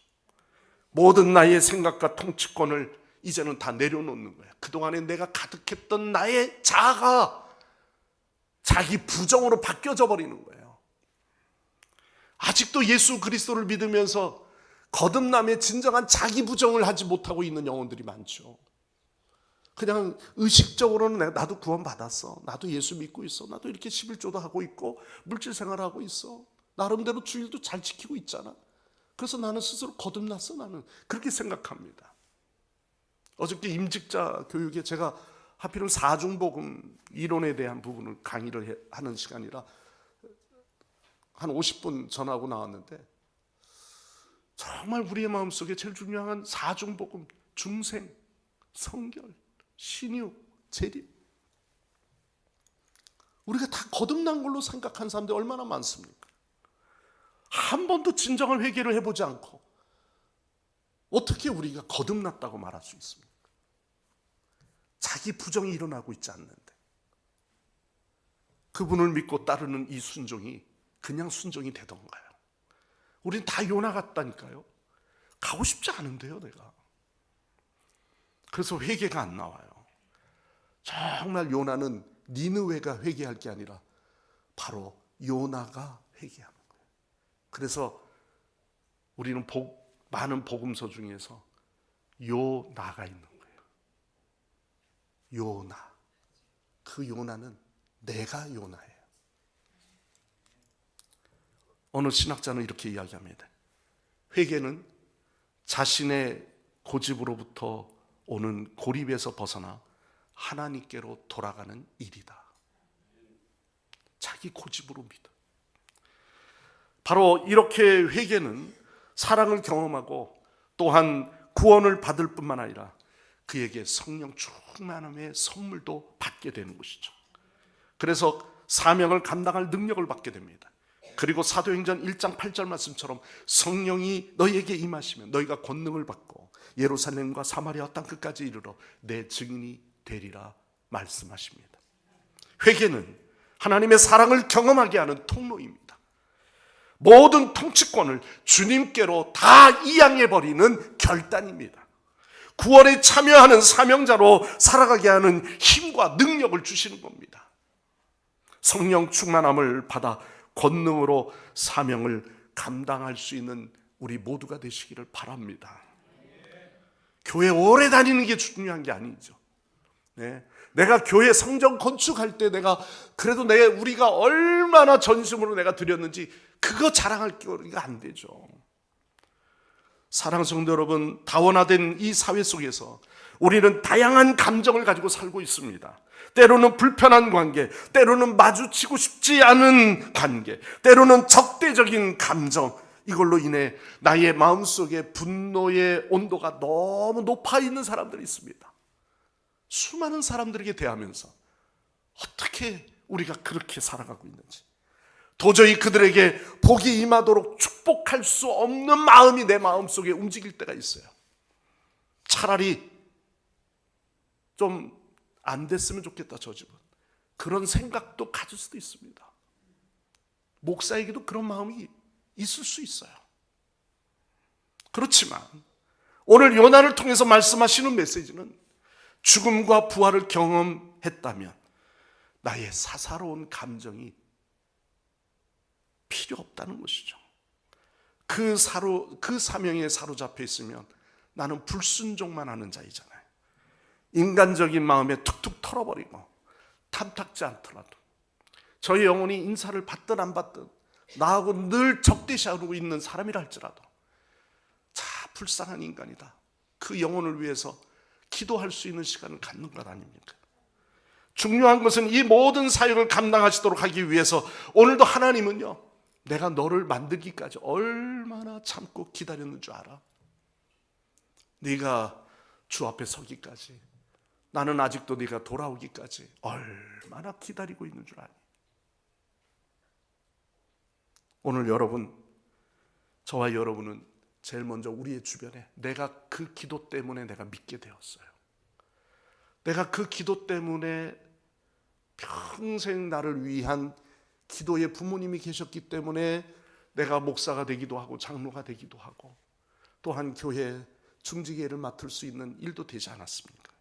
모든 나의 생각과 통치권을 이제는 다 내려놓는 거예요. 그동안에 내가 가득했던 나의 자아가 자기 부정으로 바뀌어져 버리는 거예요. 아직도 예수 그리스도를 믿으면서 거듭남의 진정한 자기 부정을 하지 못하고 있는 영혼들이 많죠. 그냥 의식적으로는 나도 구원받았어, 나도 예수 믿고 있어, 나도 이렇게 11조도 하고 있고 물질 생활을 하고 있어, 나름대로 주일도 잘 지키고 있잖아, 그래서 나는 스스로 거듭났어, 나는 그렇게 생각합니다. 어저께 임직자 교육에 제가 하필은 사중복음 이론에 대한 부분을 강의를 하는 시간이라 한 50분 전하고 나왔는데, 정말 우리의 마음속에 제일 중요한 사중복음, 중생, 성결, 신유, 재림, 우리가 다 거듭난 걸로 생각한 사람들이 얼마나 많습니까? 한 번도 진정한 회개를 해보지 않고 어떻게 우리가 거듭났다고 말할 수 있습니까? 자기 부정이 일어나고 있지 않는데 그분을 믿고 따르는 이 순종이 그냥 순종이 되던가요? 우린 다 요나 같다니까요. 가고 싶지 않은데요, 내가. 그래서 회개가 안 나와요. 정말 요나는 니느웨가 회개할 게 아니라 바로 요나가 회개하는 거예요. 그래서 우리는 많은 복음서 중에서 요나가 있는 거예요. 요나. 그 요나는 내가 요나예요. 어느 신학자는 이렇게 이야기합니다. 회개는 자신의 고집으로부터 오는 고립에서 벗어나 하나님께로 돌아가는 일이다. 자기 고집으로 믿어. 바로 이렇게 회개는 사랑을 경험하고 또한 구원을 받을 뿐만 아니라 그에게 성령 충만함의 선물도 받게 되는 것이죠. 그래서 사명을 감당할 능력을 받게 됩니다. 그리고 사도행전 1장 8절 말씀처럼 성령이 너희에게 임하시면 너희가 권능을 받고 예루살렘과 사마리아 땅 끝까지 이르러 내 증인이 되리라 말씀하십니다. 회개는 하나님의 사랑을 경험하게 하는 통로입니다. 모든 통치권을 주님께로 다 이양해버리는 결단입니다. 구원에 참여하는 사명자로 살아가게 하는 힘과 능력을 주시는 겁니다. 성령 충만함을 받아 권능으로 사명을 감당할 수 있는 우리 모두가 되시기를 바랍니다. 교회 오래 다니는 게 중요한 게 아니죠. 네. 내가 교회 성전 건축할 때 우리가 얼마나 전심으로 내가 드렸는지 그거 자랑할 거리가 안 되죠. 사랑하는 성도 여러분, 다원화된 이 사회 속에서 우리는 다양한 감정을 가지고 살고 있습니다. 때로는 불편한 관계, 때로는 마주치고 싶지 않은 관계, 때로는 적대적인 감정, 이걸로 인해 나의 마음속에 분노의 온도가 너무 높아 있는 사람들이 있습니다. 수많은 사람들에게 대하면서 어떻게 우리가 그렇게 살아가고 있는지, 도저히 그들에게 복이 임하도록 축복할 수 없는 마음이 내 마음속에 움직일 때가 있어요. 차라리 좀 안 됐으면 좋겠다, 저 집은. 그런 생각도 가질 수도 있습니다. 목사에게도 그런 마음이 있을 수 있어요. 그렇지만 오늘 요나를 통해서 말씀하시는 메시지는 죽음과 부활을 경험했다면 나의 사사로운 감정이 필요 없다는 것이죠. 그 사명에 사로잡혀 있으면 나는 불순종만 하는 자이잖아요. 인간적인 마음에 툭툭 털어버리고 탐탁지 않더라도 저의 영혼이 인사를 받든 안 받든 나하고 늘 적대시하고 있는 사람이라 할지라도 불쌍한 인간이다. 그 영혼을 위해서 기도할 수 있는 시간을 갖는 것 아닙니까? 중요한 것은 이 모든 사역을 감당하시도록 하기 위해서 오늘도 하나님은요, 내가 너를 만들기까지 얼마나 참고 기다렸는 줄 알아? 네가 주 앞에 서기까지, 나는 아직도 네가 돌아오기까지 얼마나 기다리고 있는 줄 아니? 오늘 여러분, 저와 여러분은 제일 먼저 우리의 주변에 내가 그 기도 때문에 내가 믿게 되었어요. 내가 그 기도 때문에 평생 나를 위한 기도의 부모님이 계셨기 때문에 내가 목사가 되기도 하고 장로가 되기도 하고 또한 교회 중직회를 맡을 수 있는 일도 되지 않았습니까?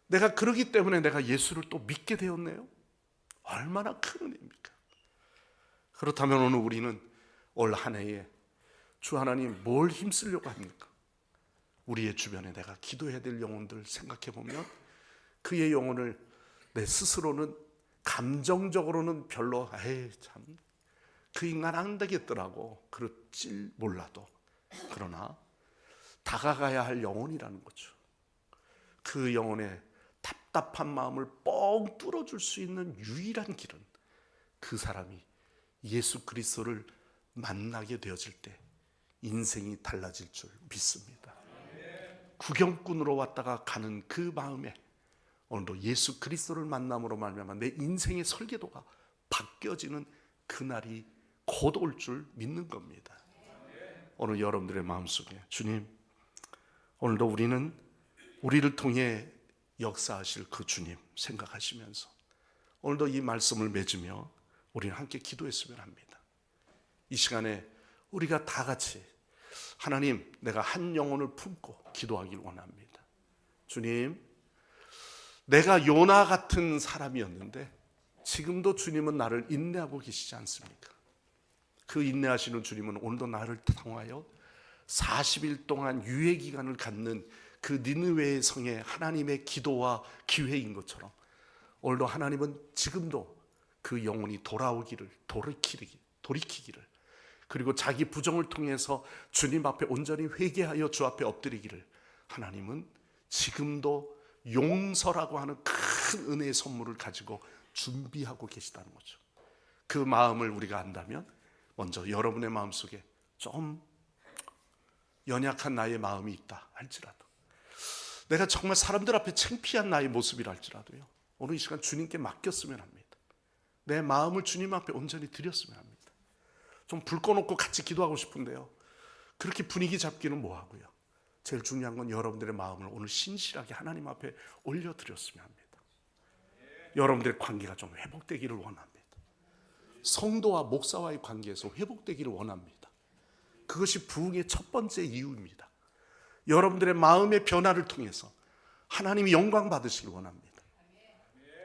내가 그러기 때문에 내가 예수를 또 믿게 되었네요. 얼마나 큰 은혜입니까? 그렇다면 오늘 우리는 올 한 해에 주 하나님 뭘 힘쓰려고 합니까? 우리의 주변에 내가 기도해야 될 영혼들 생각해 보면 그의 영혼을 내 스스로는 감정적으로는 별로 참 그 인간 안 되겠더라고 그렇지 몰라도 그러나 다가가야 할 영혼이라는 거죠. 그 영혼의 답답한 마음을 뻥 뚫어줄 수 있는 유일한 길은 그 사람이 예수 그리스도를 만나게 되어질 때 인생이 달라질 줄 믿습니다. 구경꾼으로 왔다가 가는 그 마음에 오늘도 예수 그리스도를 만남으로 말미암아 내 인생의 설계도가 바뀌어지는 그날이 곧 올 줄 믿는 겁니다. 오늘 여러분들의 마음속에 주님, 오늘도 우리는 우리를 통해 역사하실 그 주님 생각하시면서 오늘도 이 말씀을 맺으며 우리는 함께 기도했으면 합니다. 이 시간에 우리가 다 같이 하나님, 내가 한 영혼을 품고 기도하길 원합니다. 주님, 내가 요나 같은 사람이었는데 지금도 주님은 나를 인내하고 계시지 않습니까? 그 인내하시는 주님은 오늘도 나를 통하여 40일 동안 유예 기간을 갖는 그 니느웨의 성에 하나님의 기도와 기회인 것처럼 오늘도 하나님은 지금도 그 영혼이 돌아오기를, 돌이키기를, 그리고 자기 부정을 통해서 주님 앞에 온전히 회개하여 주 앞에 엎드리기를 하나님은 지금도 용서라고 하는 큰 은혜의 선물을 가지고 준비하고 계시다는 거죠. 그 마음을 우리가 안다면 먼저 여러분의 마음속에 좀 연약한 나의 마음이 있다 할지라도, 내가 정말 사람들 앞에 창피한 나의 모습이라 할지라도요, 오늘 이 시간 주님께 맡겼으면 합니다. 내 마음을 주님 앞에 온전히 드렸으면 합니다. 좀 불 꺼놓고 같이 기도하고 싶은데요, 그렇게 분위기 잡기는 뭐하고요. 제일 중요한 건 여러분들의 마음을 오늘 신실하게 하나님 앞에 올려드렸으면 합니다. 여러분들의 관계가 좀 회복되기를 원합니다. 성도와 목사와의 관계에서 회복되기를 원합니다. 그것이 부흥의 첫 번째 이유입니다. 여러분들의 마음의 변화를 통해서 하나님이 영광 받으시길 원합니다.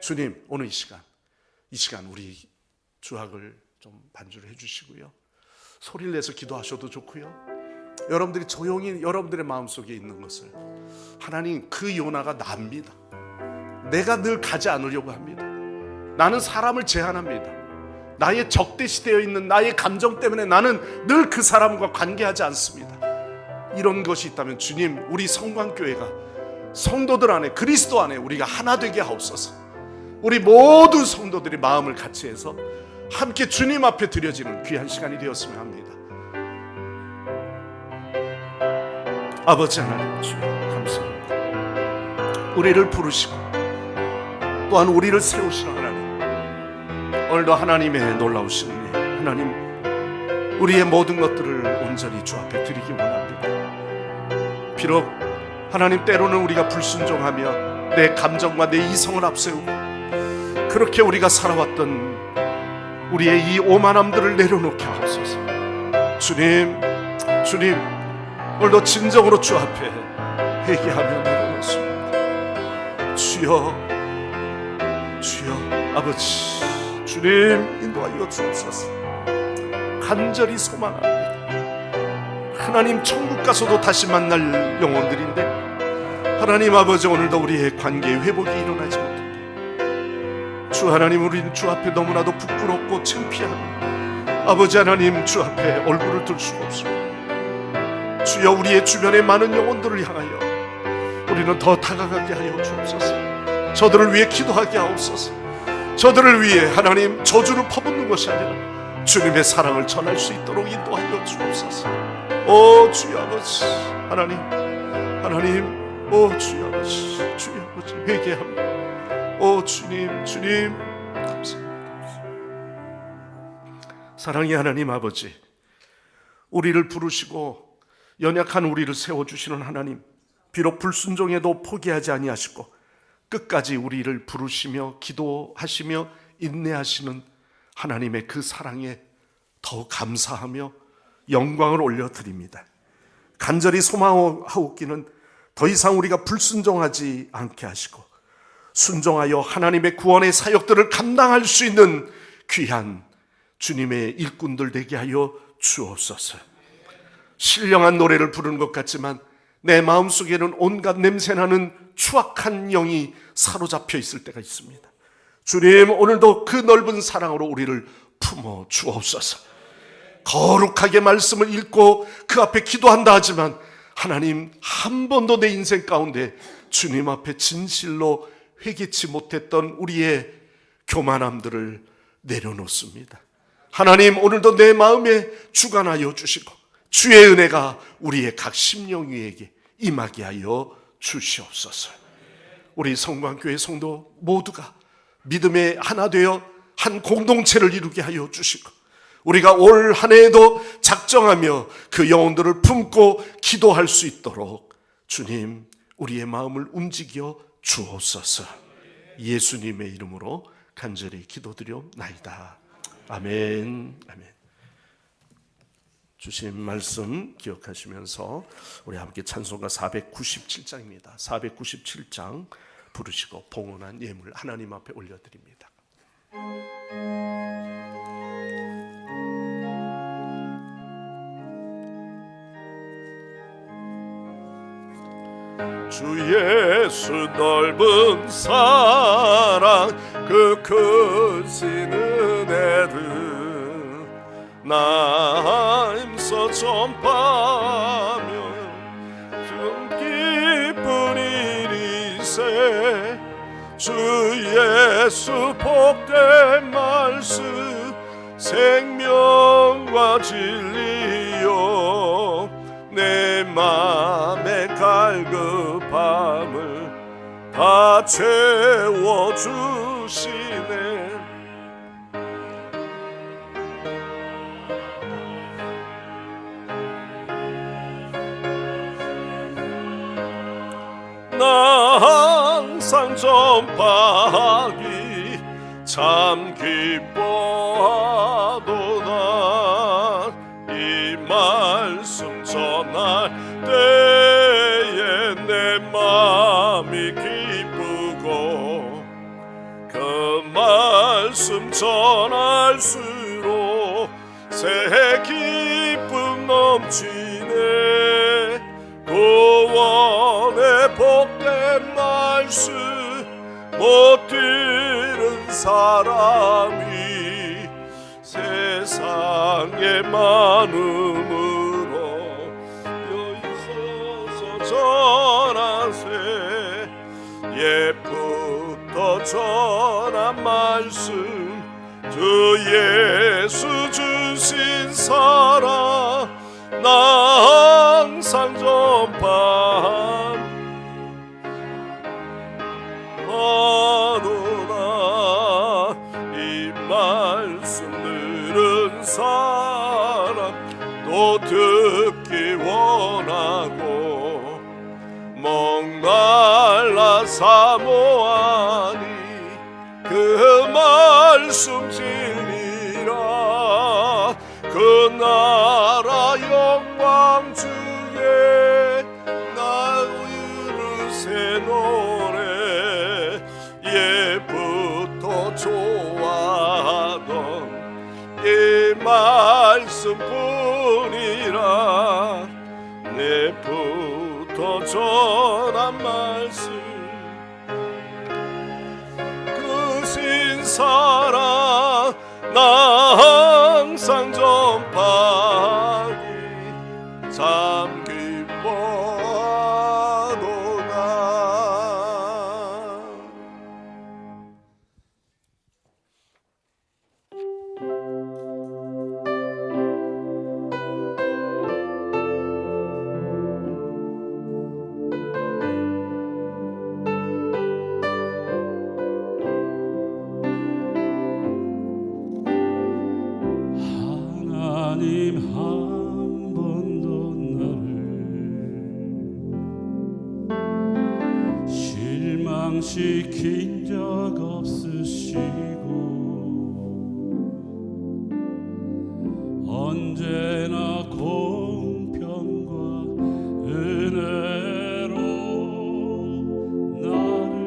주님, 오늘 이 시간 우리 주학을 좀 반주를 해주시고요, 소리를 내서 기도하셔도 좋고요, 여러분들이 조용히 여러분들의 마음속에 있는 것을 하나님, 그 요나가 납니다. 내가 늘 가지 않으려고 합니다. 나는 사람을 제한합니다. 나의 적대시되어 있는 나의 감정 때문에 나는 늘 그 사람과 관계하지 않습니다. 이런 것이 있다면 주님, 우리 성광교회가 성도들 안에, 그리스도 안에 우리가 하나 되게 하옵소서. 우리 모든 성도들이 마음을 같이 해서 함께 주님 앞에 드려지는 귀한 시간이 되었으면 합니다. 아버지 하나님, 주님 감사합니다. 우리를 부르시고 또한 우리를 세우시는 하나님, 오늘도 하나님의 놀라우신 은혜, 하나님, 우리의 모든 것들을 온전히 주 앞에 드리기 원합니다. 비록 하나님, 때로는 우리가 불순종하며 내 감정과 내 이성을 앞세우고 그렇게 우리가 살아왔던 우리의 이 오만함들을 내려놓게 하옵소서. 주님, 오늘도 진정으로 주 앞에 회개하며 내려놓습니다. 주여, 주여 아버지, 주님 인도하여 주옵소서. 간절히 소망합니다. 하나님, 천국 가서도 다시 만날 영혼들인데 하나님 아버지, 오늘도 우리의 관계의 회복이 일어나지 못합니다. 주 하나님, 우리는 주 앞에 너무나도 부끄럽고 창피하고 아버지 하나님, 주 앞에 얼굴을 들 수가 없습니다. 주여, 우리의 주변의 많은 영혼들을 향하여 우리는 더 다가가게 하여 주옵소서. 저들을 위해 기도하게 하옵소서. 저들을 위해 하나님 저주를 퍼붓는 것이 아니라 주님의 사랑을 전할 수 있도록 인도하여 주옵소서. 오 주여 아버지, 하나님, 하나님, 오 주여 아버지, 주여 아버지, 회개합니다. 오 주님, 주님 감사합니다. 사랑의 하나님 아버지, 우리를 부르시고 연약한 우리를 세워주시는 하나님, 비록 불순종해도 포기하지 아니하시고 끝까지 우리를 부르시며 기도하시며 인내하시는 하나님의 그 사랑에 더욱 감사하며 영광을 올려드립니다. 간절히 소망하옵기는 더 이상 우리가 불순종하지 않게 하시고 순종하여 하나님의 구원의 사역들을 감당할 수 있는 귀한 주님의 일꾼들 되게 하여 주옵소서. 신령한 노래를 부르는 것 같지만 내 마음속에는 온갖 냄새나는 추악한 영이 사로잡혀 있을 때가 있습니다. 주님, 오늘도 그 넓은 사랑으로 우리를 품어 주옵소서. 거룩하게 말씀을 읽고 그 앞에 기도한다 하지만 하나님, 한 번도 내 인생 가운데 주님 앞에 진실로 회개치 못했던 우리의 교만함들을 내려놓습니다. 하나님, 오늘도 내 마음에 주관하여 주시고 주의 은혜가 우리의 각 심령 위에게 임하게 하여 주시옵소서. 우리 성광교회 성도 모두가 믿음의 하나 되어 한 공동체를 이루게 하여 주시고 우리가 올 한 해에도 작정하며 그 영혼들을 품고 기도할 수 있도록 주님, 우리의 마음을 움직여 주옵소서. 예수님의 이름으로 간절히 기도드려옵나이다. 아멘. 아멘. 주신 말씀 기억하시면서 우리 함께 찬송가 497장입니다. 497장 부르시고 봉헌한 예물 하나님 앞에 올려드립니다. 주 예수 넓은 사랑, 그 크신 은혜를 나 힘써 전파하며 좀 기쁜 일이세. 주 예수 복된 말씀 생명과 진리요, 내 맘의 갈급함을 다 채워주시네. 나 항상 전파하기 참 기뻐하도다. 이 말씀 전할 때에 내 마음이 기쁘고 그 말씀 전할수록 새 기쁨 넘치네. 구원의 복된 말씀 못 들은 사람이 세상에 많음으로 여기 서서 전하세. 옛부터 전한 말씀 주 예수 주신 사랑 나 항상 전파하노라. 이 말씀 들은 사람 또 듣기 원하고 목말라 사모하니 그 말씀 진리라. 그 나라 영광 중에 나 유르세 노래. 옛부터 말씀뿐이라 내부터 전한 말씀 그 신사랑 나 항상 전파하기 참 기뻐하노라. 하나님 한 번도 나를 실망시킨 적 없으시고 언제나 공평과 은혜로 나를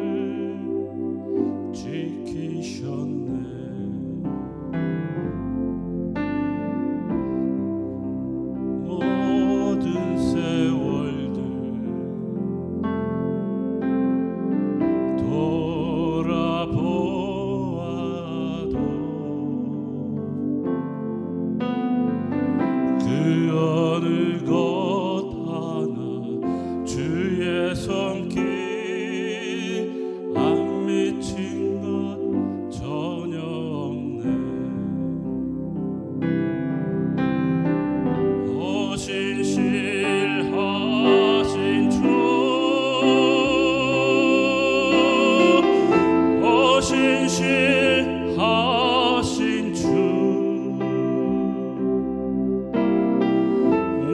지키셨네. 모든 세월들 돌아보아도 그 어느 것 하나 주의 손길 안 미친 것 전혀 없네. 신실하신 주 신실하신 주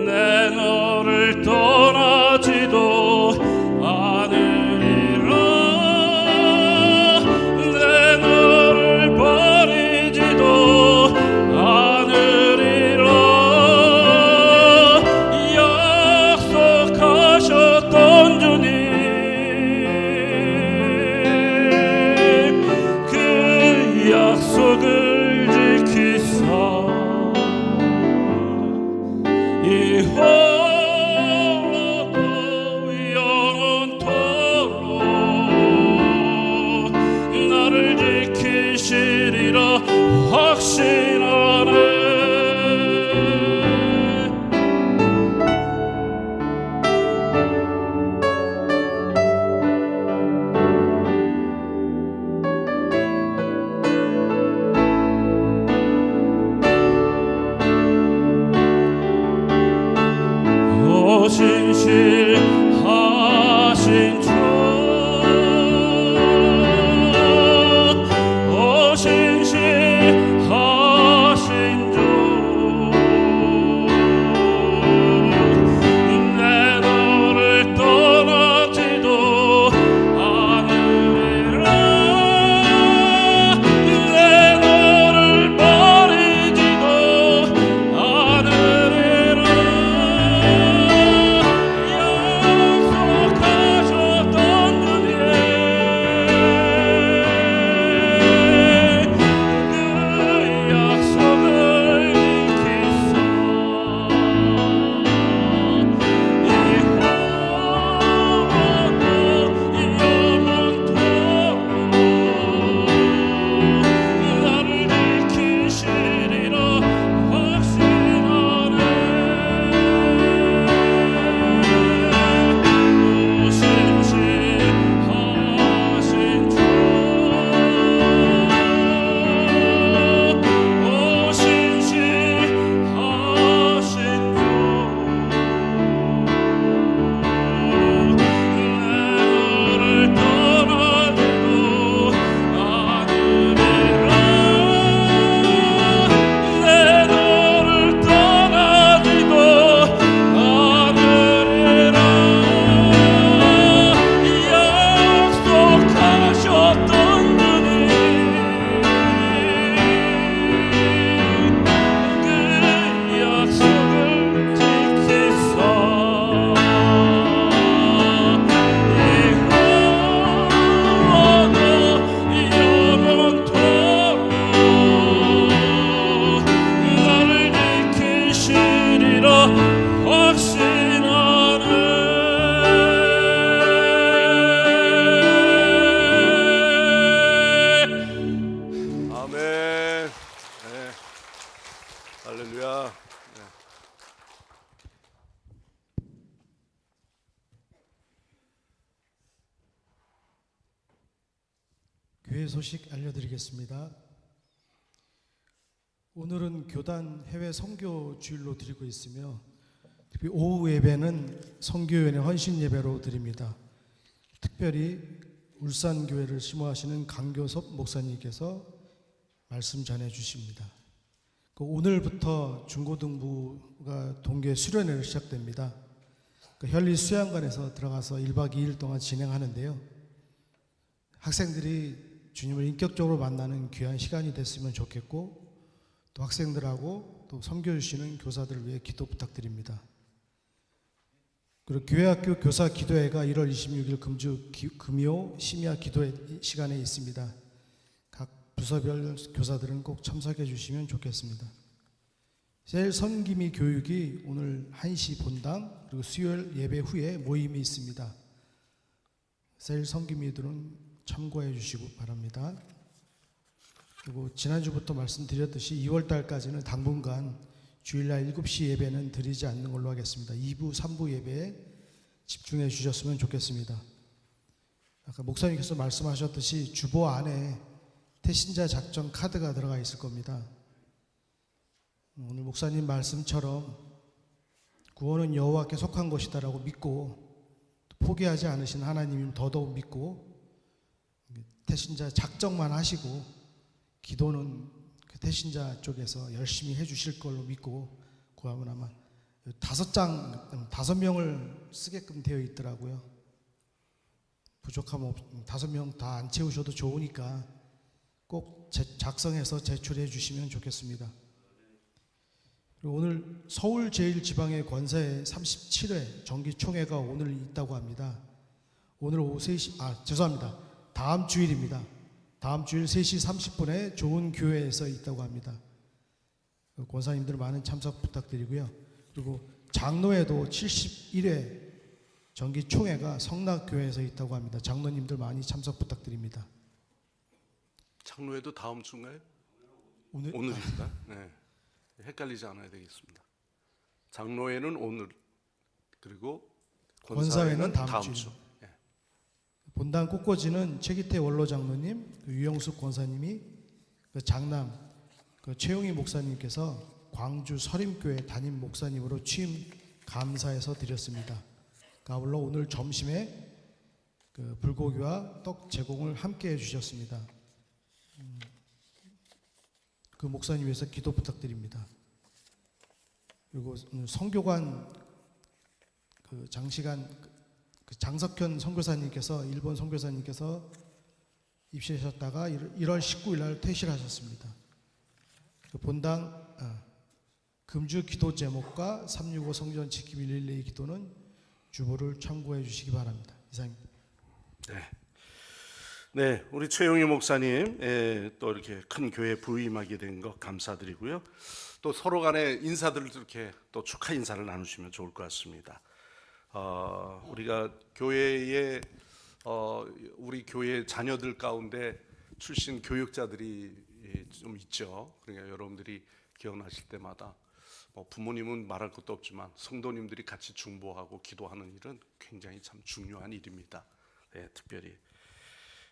내 너를 떠나지도 않으리라 내 너를 버리지도 않으리라 약속하셨던 주님 그 약속을 지키사 이 홀로도 영원토록 나를 지키시리라 확신하네. 네. 할렐루야. 네. 교회 소식 알려드리겠습니다. 오늘은 교단 해외 선교 주일로 드리고 있으며 특히 오후 예배는 선교연의 헌신 예배로 드립니다. 특별히 울산교회를 심호하시는 강교섭 목사님께서 말씀 전해 주십니다. 오늘부터 중고등부가 동계 수련회를 시작됩니다. 현리 수양관에서 들어가서 1박 2일 동안 진행하는데요. 학생들이 주님을 인격적으로 만나는 귀한 시간이 됐으면 좋겠고, 또 학생들하고 또 섬겨주시는 교사들을 위해 기도 부탁드립니다. 그리고 교회학교 교사 기도회가 1월 26일 금요 심야 기도회 시간에 있습니다. 각 부서별 교사들은 꼭 참석해 주시면 좋겠습니다. 제일 섬김이 교육이 오늘 1시 본당 그리고 수요일 예배 후에 모임이 있습니다. 세일 섬김이들은 참고해 주시고 바랍니다. 그리고 지난주부터 말씀드렸듯이 2월 달까지는 당분간 주일날 7시 예배는 드리지 않는 걸로 하겠습니다. 2부, 3부 예배에 집중해 주셨으면 좋겠습니다. 아까 목사님께서 말씀하셨듯이 주보 안에 태신자 작전 카드가 들어가 있을 겁니다. 오늘 목사님 말씀처럼 구원은 여호와께 속한 것이다라고 믿고 포기하지 않으신 하나님이 더더욱 믿고 태신자 작정만 하시고 기도는 그 태신자 쪽에서 열심히 해주실 걸로 믿고 구하면 아마 5명을 쓰게끔 되어 있더라고요. 부족하면 5명 다 안 채우셔도 좋으니까 꼭 작성해서 제출해 주시면 좋겠습니다. 그리고 오늘 서울 제1지방의 권사회 37회 정기총회가 오늘 있다고 합니다. 오늘 오후 3시, 죄송합니다. 다음 주일입니다. 다음 주일 3시 30분에 좋은 교회에서 있다고 합니다. 권사님들 많은 참석 부탁드리고요. 그리고 장로회도 71회 정기총회가 성락교회에서 있다고 합니다. 장로님들 많이 참석 부탁드립니다. 장로회도 다음 주인가요? 오늘입니다. 네. 헷갈리지 않아야 되겠습니다. 장로회는 오늘, 그리고 권사회는 다음 주. 주. 본당 꽃꽂이는 최기태 원로 장로님, 유영숙 권사님이 장남 최용희 목사님께서 광주 서림교회 담임 목사님으로 취임 감사해서 드렸습니다. 아울러 오늘 점심에 불고기와 떡 제공을 함께 해주셨습니다. 그 목사님 위해서 기도 부탁드립니다. 그리고 선교관 장시간 장석현 선교사님께서 일본 선교사님께서 입시하셨다가 1월 19일 날 퇴실하셨습니다. 본당 금주 기도 제목과 365 성전 지킴 112 기도는 주보를 참고해 주시기 바랍니다. 이상입니다. 네, 우리 최용희 목사님 또 이렇게 큰 교회 부임하게 된 것 감사드리고요. 또 서로 간에 인사들을 이렇게 또 축하 인사를 나누시면 좋을 것 같습니다. 우리가 교회에 우리 교회 자녀들 가운데 출신 교육자들이 좀 있죠. 그러니까 여러분들이 기억나실 때마다 부모님은 말할 것도 없지만 성도님들이 같이 중보하고 기도하는 일은 굉장히 참 중요한 일입니다. 네, 특별히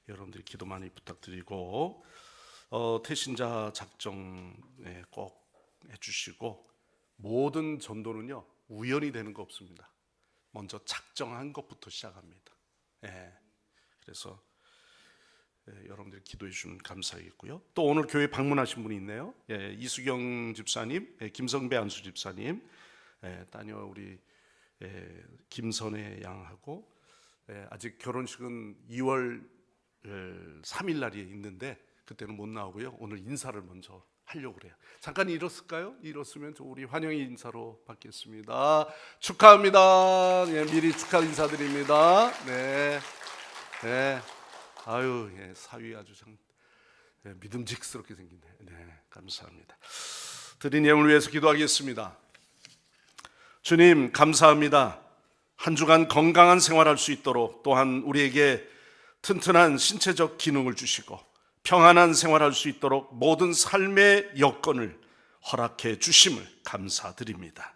여러분들이 기도 많이 부탁드리고 태신자 작정 꼭 해주시고, 모든 전도는요 우연이 되는 거 없습니다. 먼저 작정한 것부터 시작합니다. 그래서 여러분들이 기도해 주시면 감사하겠고요. 또 오늘 교회 방문하신 분이 있네요. 이수경 집사님, 김성배 안수 집사님, 따녀 우리 김선혜 양하고 아직 결혼식은 2월 3일 날이 있는데 그때는 못 나오고요. 오늘 인사를 먼저 하려고 그래요. 잠깐 일었을까요? 일었으면 우리 환영의 인사로 받겠습니다. 축하합니다. 미리 축하 인사드립니다. 네. 아유, 사위 아주 참 믿음직스럽게 생긴네. 네, 감사합니다. 드린 예물을 위해서 기도하겠습니다. 주님, 감사합니다. 한 주간 건강한 생활할 수 있도록, 또한 우리에게 튼튼한 신체적 기능을 주시고 평안한 생활할 수 있도록 모든 삶의 여건을 허락해 주심을 감사드립니다.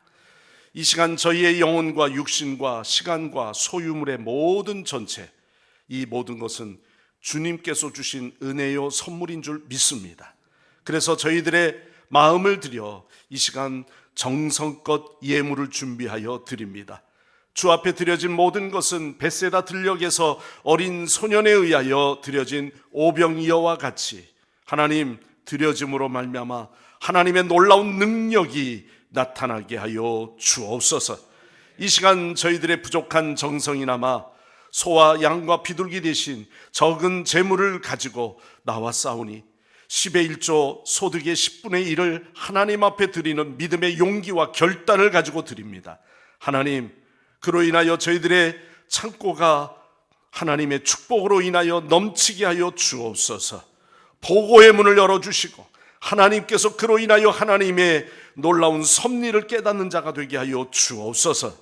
이 시간 저희의 영혼과 육신과 시간과 소유물의 모든 전체, 이 모든 것은 주님께서 주신 은혜요 선물인 줄 믿습니다. 그래서 저희들의 마음을 들여 이 시간 정성껏 예물을 준비하여 드립니다. 주 앞에 드려진 모든 것은 벳세다 들녘에서 어린 소년에 의하여 드려진 오병이어와 같이 하나님 드려짐으로 말미암아 하나님의 놀라운 능력이 나타나게 하여 주옵소서. 이 시간 저희들의 부족한 정성이나마 소와 양과 비둘기 대신 적은 재물을 가지고 나왔사오니 10의 1조 소득의 10분의 1을 하나님 앞에 드리는 믿음의 용기와 결단을 가지고 드립니다. 하나님, 그로 인하여 저희들의 창고가 하나님의 축복으로 인하여 넘치게 하여 주옵소서. 보고의 문을 열어주시고 하나님께서 그로 인하여 하나님의 놀라운 섭리를 깨닫는 자가 되게 하여 주옵소서.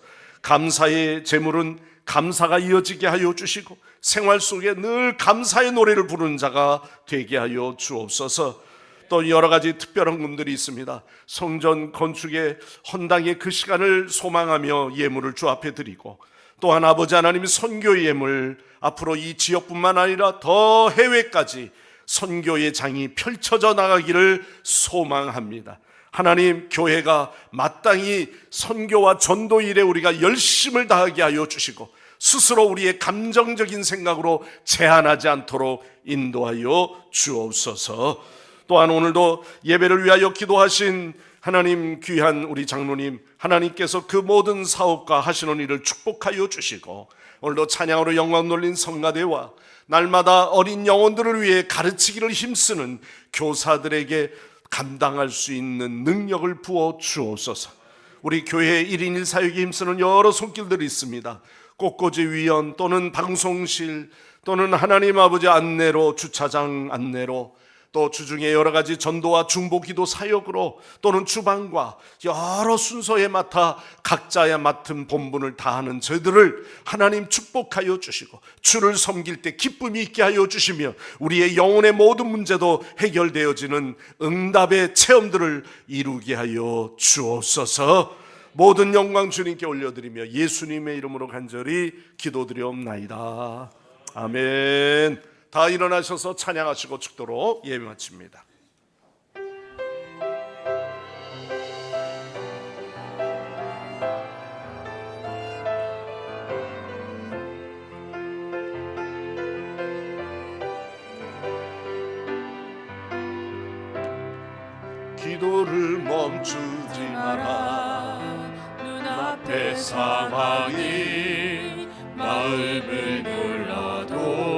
감사의 재물은 감사가 이어지게 하여 주시고 생활 속에 늘 감사의 노래를 부르는 자가 되게 하여 주옵소서. 또 여러 가지 특별한 분들이 있습니다. 성전 건축의 헌당의 그 시간을 소망하며 예물을 주 앞에 드리고, 또한 아버지 하나님 선교 예물, 앞으로 이 지역뿐만 아니라 더 해외까지 선교의 장이 펼쳐져 나가기를 소망합니다. 하나님, 교회가 마땅히 선교와 전도 일에 우리가 열심을 다하게 하여 주시고 스스로 우리의 감정적인 생각으로 제한하지 않도록 인도하여 주옵소서. 또한 오늘도 예배를 위하여 기도하신 하나님 귀한 우리 장로님, 하나님께서 그 모든 사업과 하시는 일을 축복하여 주시고 오늘도 찬양으로 영광 돌린 성가대와 날마다 어린 영혼들을 위해 가르치기를 힘쓰는 교사들에게 감당할 수 있는 능력을 부어 주옵소서. 우리 교회 1인 1사역에 힘쓰는 여러 손길들이 있습니다. 꽃꽂이 위원 또는 방송실 또는 하나님 아버지 안내로, 주차장 안내로, 또 주중에 여러 가지 전도와 중보기도 사역으로, 또는 주방과 여러 순서에 맡아 각자의 맡은 본분을 다하는 저희들을 하나님 축복하여 주시고 주를 섬길 때 기쁨이 있게 하여 주시며 우리의 영혼의 모든 문제도 해결되어지는 응답의 체험들을 이루게 하여 주옵소서. 모든 영광 주님께 올려드리며 예수님의 이름으로 간절히 기도드리옵나이다. 아멘. 다 일어나셔서 찬양하시고 축도로 예배 마칩니다. 기도를 멈추지 마라. 눈앞의 상황이 마음을 눌러도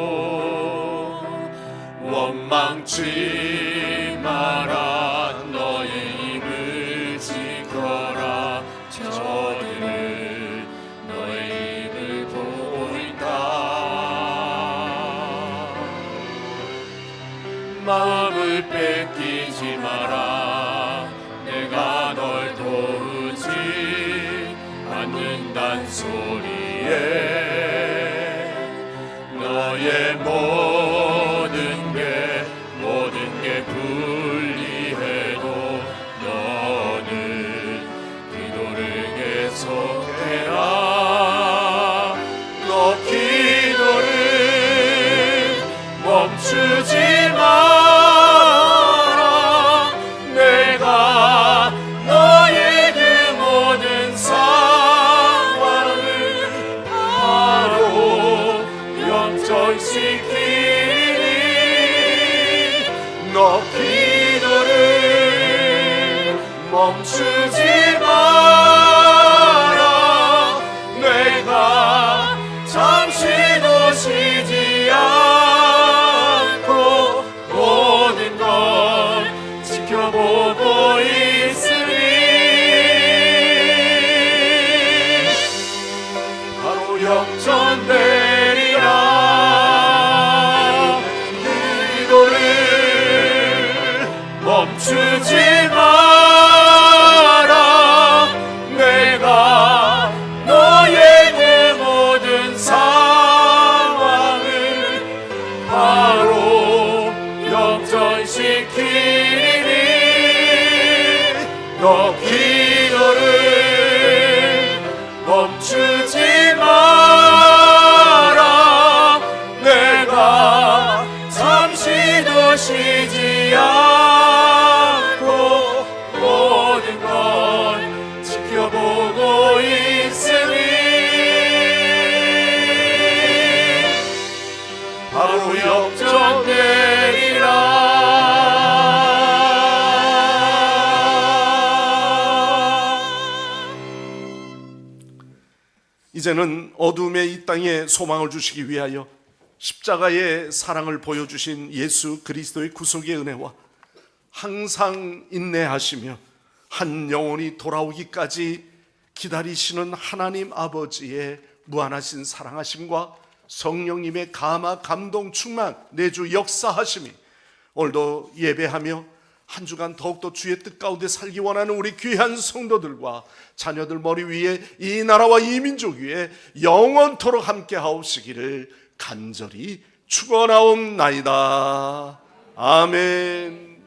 원망치 마라. 너의 입을 지켜라. 저들은 너의 입을 보고 있다. 마음을 뺏기지 마라. 내가 널 도우지 않는단 소리에 너의 모든 게 불리해도 너는 기도를 계속해라. 너 기도를 멈추지 마라. 내가 너의 그 모든 상황을 바로 역전시키리. 너 기도를 멈추지 마라. 내가 잠시도 쉬지 않고 모든 걸 지켜보고 있으니 바로 역전되리라. 멈추지 마라. 내가 너의 그 모든 상황을 바로 너 기도를 멈추지 마라. 내가 잠시도 쉬지 않고 모든 걸 지켜보고 있으니 바로 역전되리라. 이제는 어둠의 이 땅에 소망을 주시기 위하여 십자가의 사랑을 보여주신 예수 그리스도의 구속의 은혜와 항상 인내하시며 한 영혼이 돌아오기까지 기다리시는 하나님 아버지의 무한하신 사랑하심과 성령님의 감화 감동 충만 내주 역사하심이 오늘도 예배하며 한 주간 더욱더 주의 뜻 가운데 살기 원하는 우리 귀한 성도들과 자녀들 머리 위에 이 나라와 이 민족 위에 영원토록 함께 하옵시기를 간절히 축원하옵나이다. 아멘.